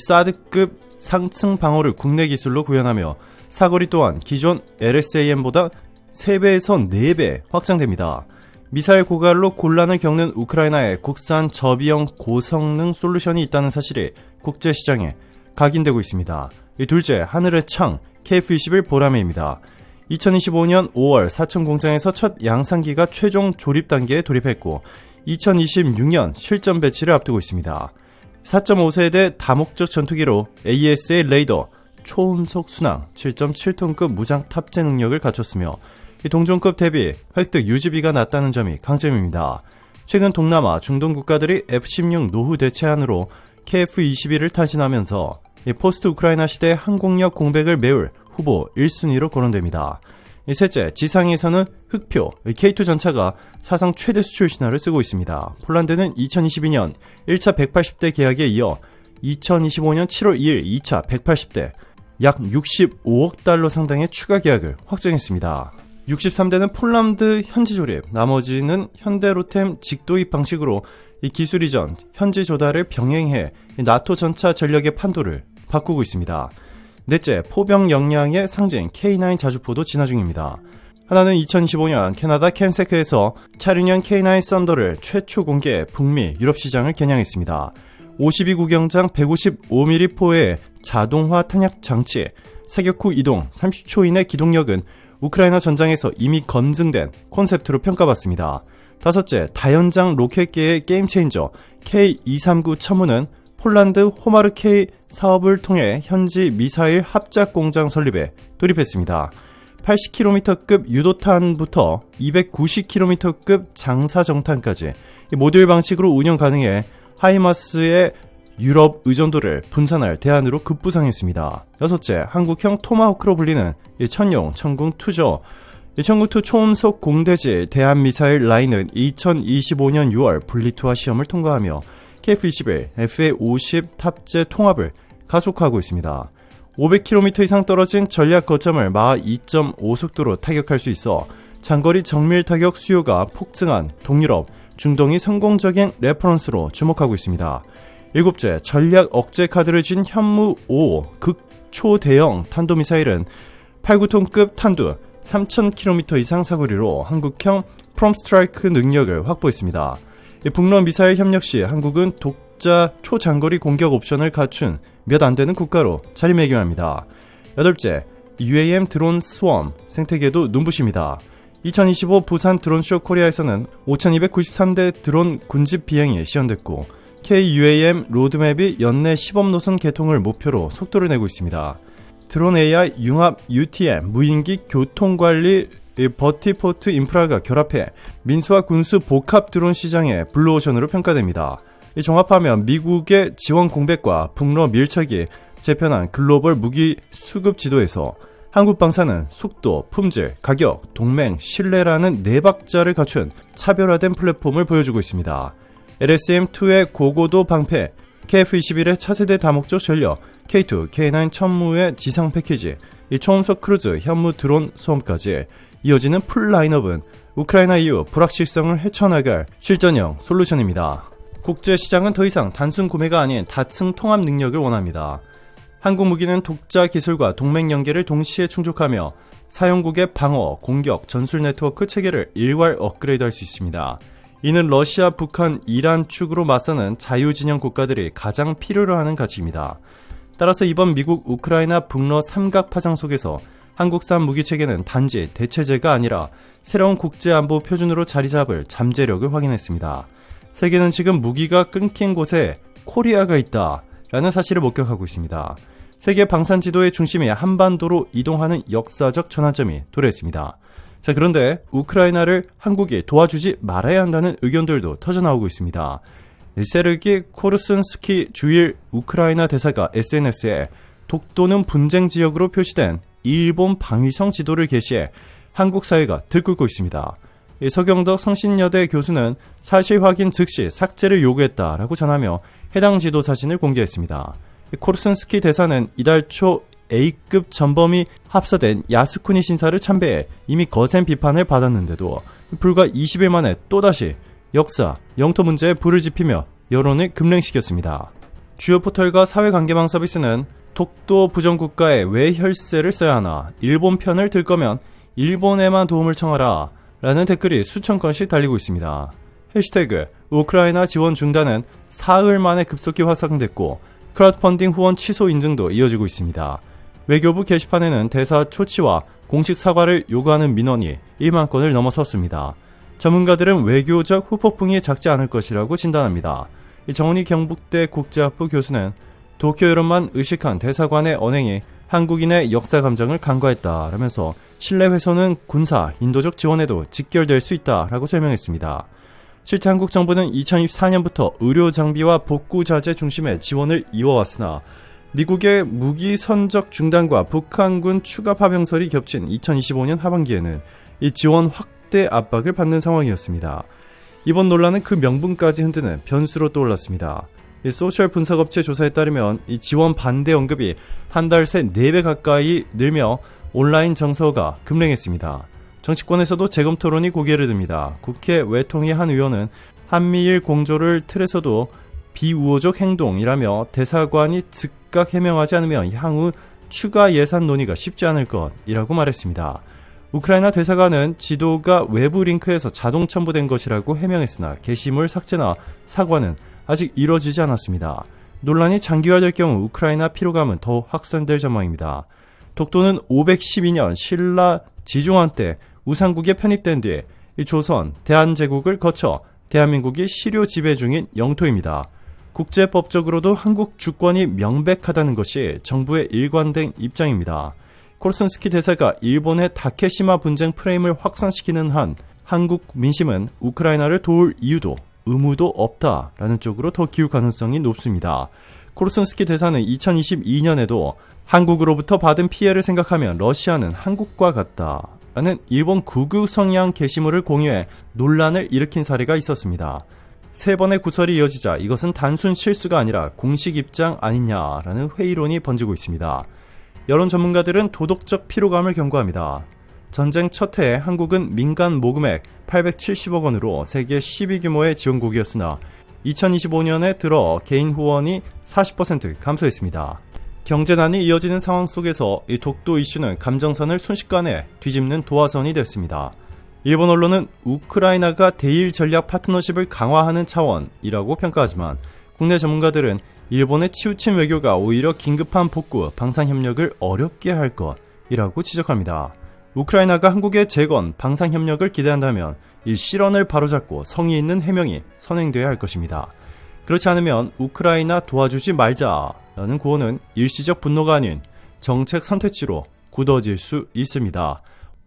사드급 상층 방어를 국내 기술로 구현하며 사거리 또한 기존 LSAM보다 3배에서 4배 확장됩니다. 미사일 고갈로 곤란을 겪는 우크라이나에 국산 저비용 고성능 솔루션이 있다는 사실이 국제시장에 각인되고 있습니다. 둘째, 하늘의 창 KF-21 보라매입니다. 2025년 5월 사천 공장에서 첫 양산기가 최종 조립 단계에 돌입했고 2026년 실전 배치를 앞두고 있습니다. 4.5세대 다목적 전투기로 AESA 레이더, 초음속 순항, 7.7톤급 무장 탑재 능력을 갖췄으며 동종급 대비 획득 유지비가 낮다는 점이 강점입니다. 최근 동남아, 중동 국가들이 F-16 노후 대체안으로 KF-21을 타진하면서 포스트 우크라이나 시대 항공력 공백을 메울 후보 1순위로 거론됩니다. 셋째, 지상에서는 흑표 K2 전차가 사상 최대 수출 신화를 쓰고 있습니다. 폴란드는 2022년 1차 180대 계약에 이어 2025년 7월 2일 2차 180대 약 65억 달러 상당의 추가 계약을 확정했습니다. 63대는 폴란드 현지 조립, 나머지는 현대로템 직도입 방식으로 이 기술 이전, 현지 조달을 병행해 나토 전차 전력의 판도를 바꾸고 있습니다. 넷째, 포병 역량의 상징 K9 자주포도 진화 중입니다. 하나는 2025년 캐나다 캔세크에서 차륜형 K9 썬더를 최초 공개 북미 유럽 시장을 겨냥했습니다. 52구경장 155mm 포의 자동화 탄약 장치, 사격 후 이동 30초 이내 기동력은 우크라이나 전장에서 이미 검증된 콘셉트로 평가받습니다. 다섯째, 다연장 로켓계의 게임 체인저 K239 첨우는 폴란드 호마르 K 사업을 통해 현지 미사일 합작 공장 설립에 돌입했습니다. 80km급 유도탄부터 290km급 장사정탄까지 모듈 방식으로 운영 가능해 하이마스의 유럽 의존도를 분산할 대안으로 급부상했습니다. 여섯째, 한국형 토마호크로 불리는 천용, 천궁2죠. 천궁2 초음속 공대지 대한미사일 라인은 2025년 6월 분리투하 시험을 통과하며 KF-21, FA-50 탑재 통합을 가속화하고 있습니다. 500km 이상 떨어진 전략 거점을 마하 2.5속도로 타격할 수 있어 장거리 정밀 타격 수요가 폭증한 동유럽, 중동이 성공적인 레퍼런스로 주목하고 있습니다. 일곱째, 전략 억제 카드를 쥔 현무5 극초대형 탄도미사일은 8,9톤급 탄두 3,000km 이상 사거리로 한국형 프롬스트라이크 능력을 확보했습니다. 북러 미사일 협력 시 한국은 독자 초장거리 공격 옵션을 갖춘 몇 안되는 국가로 자리매김합니다. 여덟째, UAM 드론 스웜 생태계도 눈부십니다. 2025 부산 드론쇼 코리아에서는 5,293대 드론 군집 비행이 시연됐고 KUAM 로드맵이 연내 시범 노선 개통을 목표로 속도를 내고 있습니다. 드론 AI 융합 UTM 무인기 교통관리 버티포트 인프라가 결합해 민수와 군수 복합 드론 시장의 블루오션으로 평가됩니다. 종합하면 미국의 지원 공백과 북러 밀착이 재편한 글로벌 무기 수급 지도에서 한국 방사는 속도, 품질, 가격, 동맹, 신뢰라는 네 박자를 갖춘 차별화된 플랫폼을 보여주고 있습니다. LSM-2의 고고도 방패, KF-21의 차세대 다목적 전력, K2, K9 천무의 지상 패키지, 이 초음속 크루즈, 현무 드론 수험까지 이어지는 풀 라인업은 우크라이나 이후 불확실성을 헤쳐나갈 실전형 솔루션입니다. 국제시장은 더 이상 단순 구매가 아닌 다층 통합 능력을 원합니다. 한국 무기는 독자 기술과 동맹 연계를 동시에 충족하며 사용국의 방어, 공격, 전술 네트워크 체계를 일괄 업그레이드할 수 있습니다. 이는 러시아, 북한, 이란 축으로 맞서는 자유진영 국가들이 가장 필요로 하는 가치입니다. 따라서 이번 미국, 우크라이나, 북러 삼각파장 속에서 한국산 무기체계는 단지 대체제가 아니라 새로운 국제안보 표준으로 자리잡을 잠재력을 확인했습니다. 세계는 지금 무기가 끊긴 곳에 코리아가 있다 라는 사실을 목격하고 있습니다. 세계 방산 지도의 중심이 한반도로 이동하는 역사적 전환점이 도래했습니다. 자, 그런데 우크라이나를 한국이 도와주지 말아야 한다는 의견들도 터져나오고 있습니다. 세르기 코르슨스키 주일 우크라이나 대사가 SNS에 독도는 분쟁 지역으로 표시된 일본 방위성 지도를 게시해 한국 사회가 들끓고 있습니다. 서경덕 성신여대 교수는 사실 확인 즉시 삭제를 요구했다라고 전하며 해당 지도 사진을 공개했습니다. 코르슨스키 대사는 이달 초 A급 전범이 합사된 야스쿠니 신사를 참배해 이미 거센 비판을 받았는데도 불과 20일 만에 또다시 역사, 영토 문제에 불을 지피며 여론을 급냉시켰습니다. 주요 포털과 사회관계망 서비스는 독도 부정국가에 왜 혈세를 써야 하나, 일본 편을 들 거면 일본에만 도움을 청하라 라는 댓글이 수천 건씩 달리고 있습니다. 해시태그 우크라이나 지원 중단은 사흘 만에 급속히 확산됐고 크라우드 펀딩 후원 취소 인증도 이어지고 있습니다. 외교부 게시판에는 대사 초치와 공식 사과를 요구하는 민원이 1만 건을 넘어섰습니다. 전문가들은 외교적 후폭풍이 작지 않을 것이라고 진단합니다. 정은희 경북대 국제학부 교수는 도쿄 여론만 의식한 대사관의 언행이 한국인의 역사 감정을 간과했다라면서 신뢰 훼손은 군사, 인도적 지원에도 직결될 수 있다라고 설명했습니다. 실제 한국 정부는 2024년부터 의료 장비와 복구 자재 중심의 지원을 이어왔으나 미국의 무기 선적 중단과 북한군 추가 파병설이 겹친 2025년 하반기에는 이 지원 확대 압박을 받는 상황이었습니다. 이번 논란은 그 명분까지 흔드는 변수로 떠올랐습니다. 이 소셜 분석업체 조사에 따르면 이 지원 반대 언급이 한 달 새 4배 가까이 늘며 온라인 정서가 급랭했습니다. 정치권에서도 재검 토론이 고개를 듭니다. 국회 외통위 한 의원은 한미일 공조를 틀에서도 비우호적 행동이라며 대사관이 즉각 해명하지 않으면 향후 추가 예산 논의가 쉽지 않을 것이라고 말했습니다. 우크라이나 대사관은 지도가 외부 링크에서 자동 첨부된 것이라고 해명했으나 게시물 삭제나 사과는 아직 이뤄지지 않았습니다. 논란이 장기화될 경우 우크라이나 피로감은 더욱 확산될 전망입니다. 독도는 512년 신라 지종한 때 우상국에 편입된 뒤 조선, 대한제국을 거쳐 대한민국이 시료 지배 중인 영토입니다. 국제법적으로도 한국 주권이 명백하다는 것이 정부의 일관된 입장입니다. 코르슨스키 대사가 일본의 다케시마 분쟁 프레임을 확산시키는 한 한국 민심은 우크라이나를 도울 이유도 의무도 없다라는 쪽으로 더 기울 가능성이 높습니다. 코르슨스키 대사는 2022년에도 한국으로부터 받은 피해를 생각하면 러시아는 한국과 같다라는 일본 극우 성향 게시물을 공유해 논란을 일으킨 사례가 있었습니다. 3번의 구설이 이어지자 이것은 단순 실수가 아니라 공식 입장 아니냐라는 회의론이 번지고 있습니다. 여론 전문가들은 도덕적 피로감을 경고합니다. 전쟁 첫 해에 한국은 민간 모금액 870억 원으로 세계 10위 규모의 지원국이었으나 2025년에 들어 개인 후원이 40% 감소했습니다. 경제난이 이어지는 상황 속에서 이 독도 이슈는 감정선을 순식간에 뒤집는 도화선이 됐습니다. 일본 언론은 우크라이나가 대일 전략 파트너십을 강화하는 차원이라고 평가하지만 국내 전문가들은 일본의 치우친 외교가 오히려 긴급한 복구, 방산협력을 어렵게 할 것이라고 지적합니다. 우크라이나가 한국의 재건, 방산협력을 기대한다면 이 실언을 바로잡고 성의 있는 해명이 선행되어야 할 것입니다. 그렇지 않으면 우크라이나 도와주지 말자라는 구호는 일시적 분노가 아닌 정책 선택지로 굳어질 수 있습니다.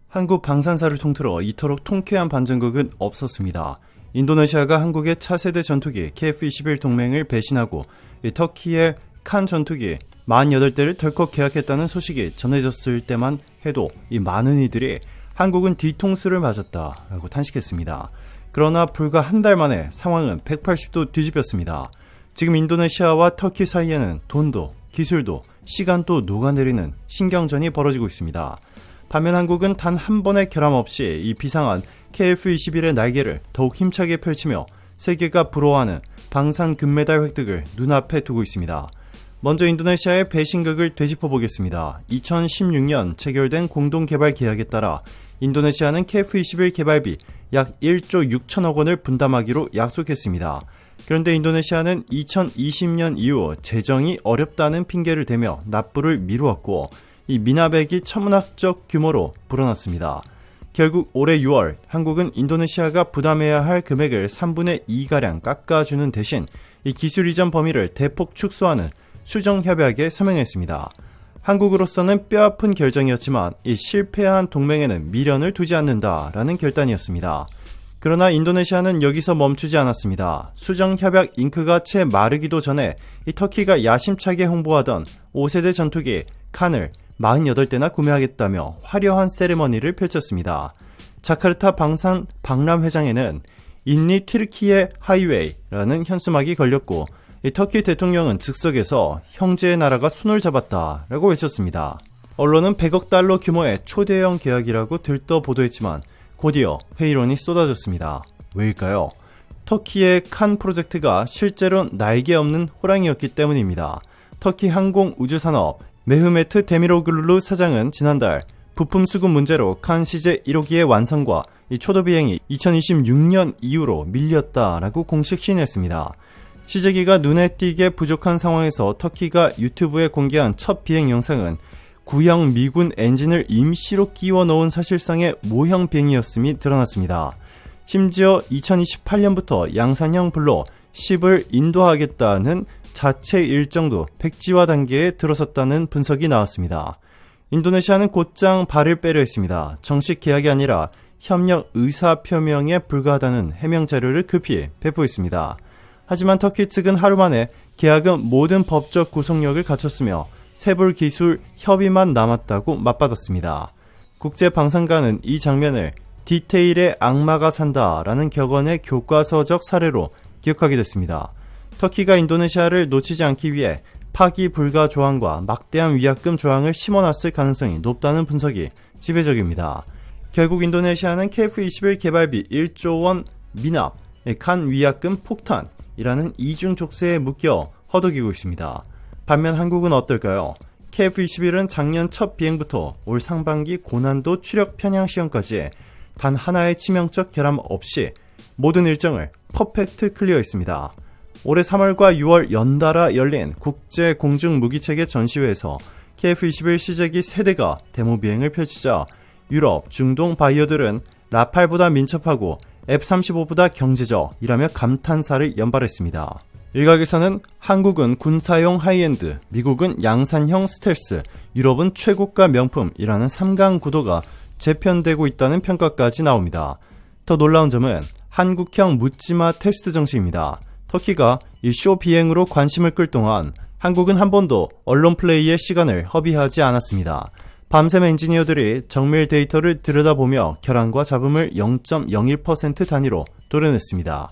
한국 방산사를 통틀어 이토록 통쾌한 반전극은 없었습니다. 인도네시아가 한국의 차세대 전투기 KF-21 동맹을 배신하고 터키의 칸 전투기 48대를 덜컥 계약했다는 소식이 전해졌을 때만 해도 이 많은 이들이 한국은 뒤통수를 맞았다라고 탄식했습니다. 그러나 불과 한 달 만에 상황은 180도 뒤집혔습니다. 지금 인도네시아와 터키 사이에는 돈도 기술도 시간도 녹아내리는 신경전이 벌어지고 있습니다. 반면 한국은 단 한 번의 결함 없이 이 비상한 KF-21의 날개를 더욱 힘차게 펼치며 세계가 부러워하는 방산 금메달 획득을 눈앞에 두고 있습니다. 먼저 인도네시아의 배신극을 되짚어보겠습니다. 2016년 체결된 공동개발 계약에 따라 인도네시아는 KF-21 개발비 약 1조 6천억 원을 분담하기로 약속했습니다. 그런데 인도네시아는 2020년 이후 재정이 어렵다는 핑계를 대며 납부를 미루었고 이 미납액이 천문학적 규모로 불어났습니다. 결국 올해 6월 한국은 인도네시아가 부담해야 할 금액을 3분의 2가량 깎아주는 대신 이 기술 이전 범위를 대폭 축소하는 수정협약에 서명했습니다. 한국으로서는 뼈아픈 결정이었지만 이 실패한 동맹에는 미련을 두지 않는다라는 결단이었습니다. 그러나 인도네시아는 여기서 멈추지 않았습니다. 수정협약 잉크가 채 마르기도 전에 이 터키가 야심차게 홍보하던 5세대 전투기 칸을 48대나 구매하겠다며 화려한 세레머니를 펼쳤습니다. 자카르타 방산 박람회장에는 인니 튀르키예 하이웨이라는 현수막이 걸렸고 이 터키 대통령은 즉석에서 형제의 나라가 손을 잡았다라고 외쳤습니다. 언론은 100억 달러 규모의 초대형 계약이라고 들떠 보도했지만 곧이어 회의론이 쏟아졌습니다. 왜일까요? 터키의 칸 프로젝트가 실제로 날개 없는 호랑이였기 때문입니다. 터키 항공우주산업 메흐메트 데미로글루 사장은 지난달 부품 수급 문제로 칸 시제 1호기의 완성과 이 초도 비행이 2026년 이후로 밀렸다라고 공식 시인했습니다. 시제기가 눈에 띄게 부족한 상황에서 터키가 유튜브에 공개한 첫 비행 영상은 구형 미군 엔진을 임시로 끼워 넣은 사실상의 모형 비행이었음이 드러났습니다. 심지어 2028년부터 양산형 블로 10을 인도하겠다는 자체 일정도 백지화 단계에 들어섰다는 분석이 나왔습니다. 인도네시아는 곧장 발을 빼려 했습니다. 정식 계약이 아니라 협력 의사표명에 불과하다는 해명 자료를 급히 배포했습니다. 하지만 터키 측은 하루 만에 계약은 모든 법적 구속력을 갖췄으며 세불 기술 협의만 남았다고 맞받았습니다. 국제방산가는 이 장면을 디테일의 악마가 산다라는 격언의 교과서적 사례로 기억하게 됐습니다. 터키가 인도네시아를 놓치지 않기 위해 파기 불가 조항과 막대한 위약금 조항을 심어놨을 가능성이 높다는 분석이 지배적입니다. 결국 인도네시아는 KF-21 개발비 1조 원 미납, 칸 위약금 폭탄이라는 이중 족쇄에 묶여 허덕이고 있습니다. 반면 한국은 어떨까요? KF-21은 작년 첫 비행부터 올 상반기 고난도 추력 편향 시험까지 단 하나의 치명적 결함 없이 모든 일정을 퍼펙트 클리어했습니다. 올해 3월과 6월 연달아 열린 국제 공중무기체계 전시회에서 KF-21 시제기 3대가 데모 비행을 펼치자 유럽, 중동 바이어들은 라팔보다 민첩하고 F-35보다 경제적이라며 감탄사를 연발했습니다. 일각에서는 한국은 군사용 하이엔드, 미국은 양산형 스텔스, 유럽은 최고가 명품이라는 3강 구도가 재편되고 있다는 평가까지 나옵니다. 더 놀라운 점은 한국형 묻지마 테스트 정식입니다. 터키가 이 쇼 비행으로 관심을 끌 동안 한국은 한 번도 언론 플레이의 시간을 허비하지 않았습니다. 밤샘 엔지니어들이 정밀 데이터를 들여다보며 결함과 잡음을 0.01% 단위로 도려냈습니다.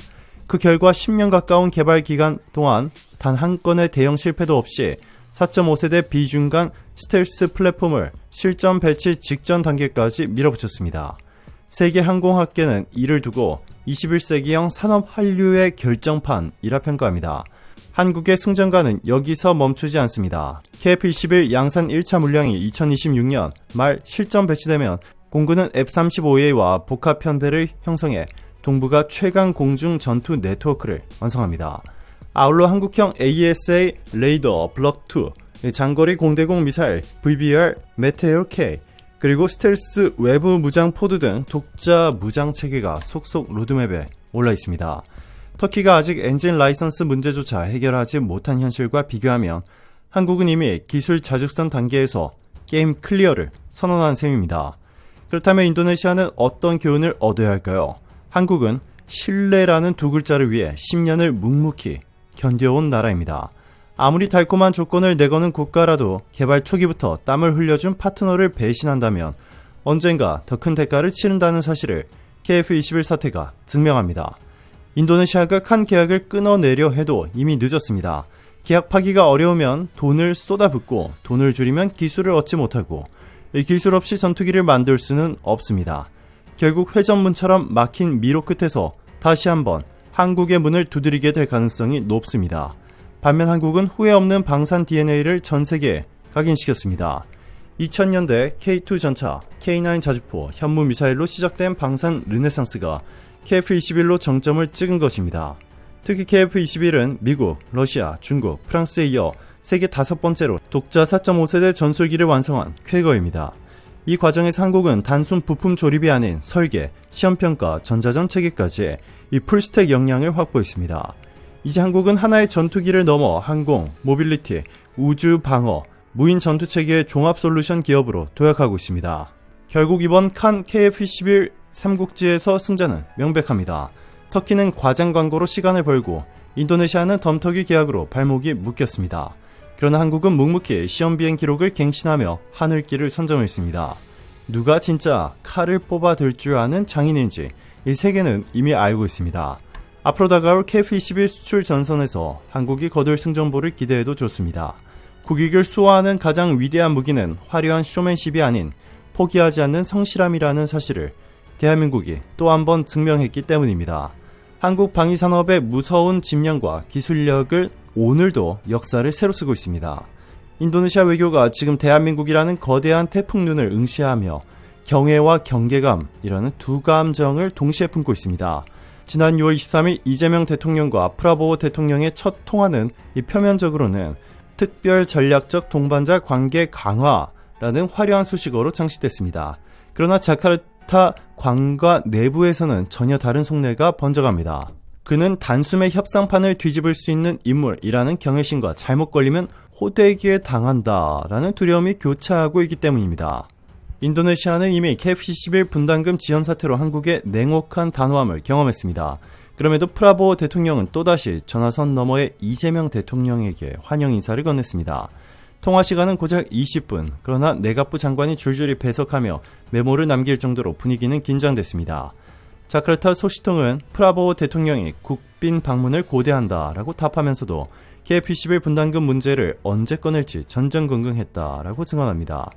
그 결과 10년 가까운 개발 기간 동안 단 한 건의 대형 실패도 없이 4.5세대 비중간 스텔스 플랫폼을 실전 배치 직전 단계까지 밀어붙였습니다. 세계 항공학계는 이를 두고 21세기형 산업 한류의 결정판이라 평가합니다. 한국의 승전가는 여기서 멈추지 않습니다. KF-21 양산 1차 물량이 2026년 말 실전 배치되면 공군은 F-35A와 복합 편대를 형성해 동북아 최강 공중 전투 네트워크를 완성합니다. 아울러 한국형 AESA 레이더 블럭2, 장거리 공대공 미사일 VBR 메테오-K, 그리고 스텔스 외부 무장 포드 등 독자 무장 체계가 속속 로드맵에 올라 있습니다. 터키가 아직 엔진 라이선스 문제조차 해결하지 못한 현실과 비교하면 한국은 이미 기술 자죽선 단계에서 게임 클리어를 선언한 셈입니다. 그렇다면 인도네시아는 어떤 교훈을 얻어야 할까요? 한국은 신뢰라는 두 글자를 위해 10년을 묵묵히 견뎌온 나라입니다. 아무리 달콤한 조건을 내거는 국가라도 개발 초기부터 땀을 흘려준 파트너를 배신한다면 언젠가 더 큰 대가를 치른다는 사실을 KF-21 사태가 증명합니다. 인도네시아가 칸 계약을 끊어내려 해도 이미 늦었습니다. 계약 파기가 어려우면 돈을 쏟아붓고 돈을 줄이면 기술을 얻지 못하고 이 기술 없이 전투기를 만들 수는 없습니다. 결국 회전문처럼 막힌 미로 끝에서 다시 한번 한국의 문을 두드리게 될 가능성이 높습니다. 반면 한국은 후회 없는 방산 DNA를 전 세계에 각인시켰습니다. 2000년대 K2 전차, K9 자주포, 현무 미사일로 시작된 방산 르네상스가 KF-21로 정점을 찍은 것입니다. 특히 KF-21은 미국, 러시아, 중국, 프랑스에 이어 세계 5번째로 독자 4.5세대 전술기를 완성한 쾌거입니다. 이 과정에서 한국은 단순 부품 조립이 아닌 설계, 시험평가, 전자전 체계까지 이 풀스택 역량을 확보했습니다. 이제 한국은 하나의 전투기를 넘어 항공, 모빌리티, 우주 방어, 무인 전투체계의 종합 솔루션 기업으로 도약하고 있습니다. 결국 이번 칸 KF-21 삼국지에서 승자는 명백합니다. 터키는 과장 광고로 시간을 벌고 인도네시아는 덤터기 계약으로 발목이 묶였습니다. 그러나 한국은 묵묵히 시험비행 기록을 갱신하며 하늘길을 선점했습니다. 누가 진짜 칼을 뽑아들 줄 아는 장인인지 이 세계는 이미 알고 있습니다. 앞으로 다가올 KF-21 수출 전선에서 한국이 거둘 승전보를 기대해도 좋습니다. 국익을 수호하는 가장 위대한 무기는 화려한 쇼맨십이 아닌 포기하지 않는 성실함이라는 사실을 대한민국이 또 한 번 증명했기 때문입니다. 한국 방위산업의 무서운 집념과 기술력을 오늘도 역사를 새로 쓰고 있습니다. 인도네시아 외교가 지금 대한민국이라는 거대한 태풍눈을 응시하며 경애와 경계감이라는 두 감정을 동시에 품고 있습니다. 지난 6월 23일 이재명 대통령과 프라보워 대통령의 첫 통화는 이 표면적으로는 특별 전략적 동반자 관계 강화라는 화려한 수식어로 장식됐습니다. 그러나 자카르타 관과 내부에서는 전혀 다른 속내가 번져갑니다. 그는 단숨에 협상판을 뒤집을 수 있는 인물이라는 경외심과 잘못 걸리면 호되기에 당한다라는 두려움이 교차하고 있기 때문입니다. 인도네시아는 이미 KF-21 분담금 지연 사태로 한국의 냉혹한 단호함을 경험했습니다. 그럼에도 프라보워 대통령은 또다시 전화선 너머의 이재명 대통령에게 환영 인사를 건넸습니다. 통화 시간은 고작 20분, 그러나 내각부 장관이 줄줄이 배석하며 메모를 남길 정도로 분위기는 긴장됐습니다. 자카르타 소식통은 프라보워 대통령이 국빈 방문을 고대한다라고 답하면서도 KF-21 분담금 문제를 언제 꺼낼지 전전긍긍했다라고 증언합니다.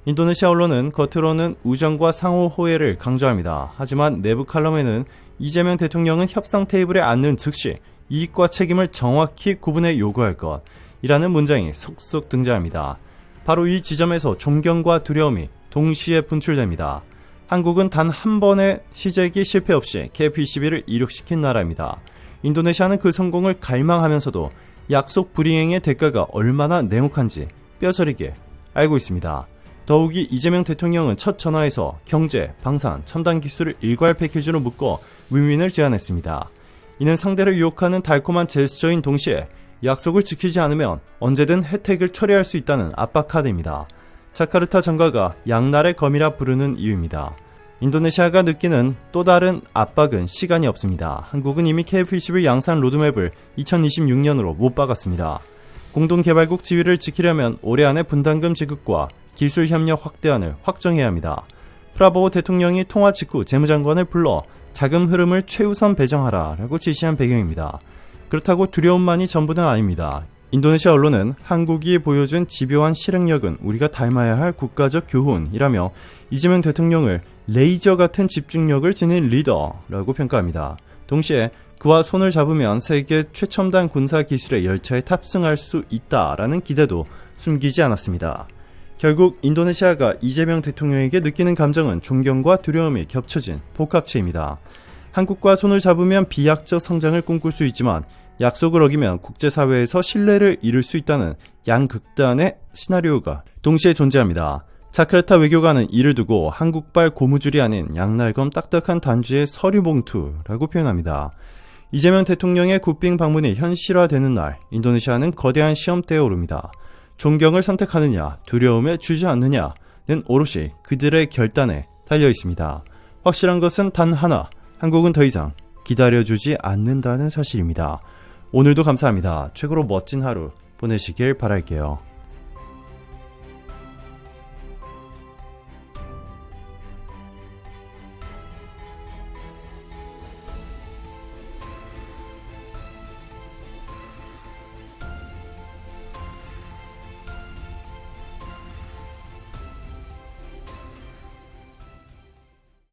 인도네시아 언론은 겉으로는 우정과 상호 호혜를 강조합니다. 하지만 내부 칼럼에는 이재명 대통령은 협상 테이블에 앉는 즉시 이익과 책임을 정확히 구분해 요구할 것이라는 문장이 속속 등장합니다. 바로 이 지점에서 존경과 두려움이 동시에 분출됩니다. 한국은 단 한 번의 시제기 실패 없이 KF-21을 이룩시킨 나라입니다. 인도네시아는 그 성공을 갈망하면서도 약속 불이행의 대가가 얼마나 냉혹한지 뼈저리게 알고 있습니다. 더욱이 이재명 대통령은 첫 전화에서 경제, 방산, 첨단 기술을 일괄 패키지로 묶어 윈윈을 제안했습니다. 이는 상대를 유혹하는 달콤한 제스처인 동시에 약속을 지키지 않으면 언제든 혜택을 초래할 수 있다는 압박 카드입니다. 자카르타 정가가 양날의 검이라 부르는 이유입니다. 인도네시아가 느끼는 또 다른 압박은 시간이 없습니다. 한국은 이미 KF-21 양산 로드맵을 2026년으로 못 박았습니다. 공동개발국 지위를 지키려면 올해 안에 분담금 지급과 기술 협력 확대안을 확정해야 합니다. 프라보워 대통령이 통화 직후 재무장관을 불러 자금 흐름을 최우선 배정하라라고 지시한 배경입니다. 그렇다고 두려움만이 전부는 아닙니다. 인도네시아 언론은 한국이 보여준 집요한 실행력은 우리가 닮아야 할 국가적 교훈이라며 이재명 대통령을 레이저 같은 집중력을 지닌 리더라고 평가합니다. 동시에 그와 손을 잡으면 세계 최첨단 군사 기술의 열차에 탑승할 수 있다라는 기대도 숨기지 않았습니다. 결국 인도네시아가 이재명 대통령에게 느끼는 감정은 존경과 두려움이 겹쳐진 복합체입니다. 한국과 손을 잡으면 비약적 성장을 꿈꿀 수 있지만 약속을 어기면 국제사회에서 신뢰를 잃을 수 있다는 양극단의 시나리오가 동시에 존재합니다. 자카르타 외교관은 이를 두고 한국발 고무줄이 아닌 양날검 딱딱한 단주의 서류봉투라고 표현합니다. 이재명 대통령의 국빈 방문이 현실화되는 날, 인도네시아는 거대한 시험대에 오릅니다. 존경을 선택하느냐, 두려움에 주지 않느냐는 오롯이 그들의 결단에 달려 있습니다. 확실한 것은 단 하나, 한국은 더 이상 기다려주지 않는다는 사실입니다. 오늘도 감사합니다. 최고로 멋진 하루 보내시길 바랄게요.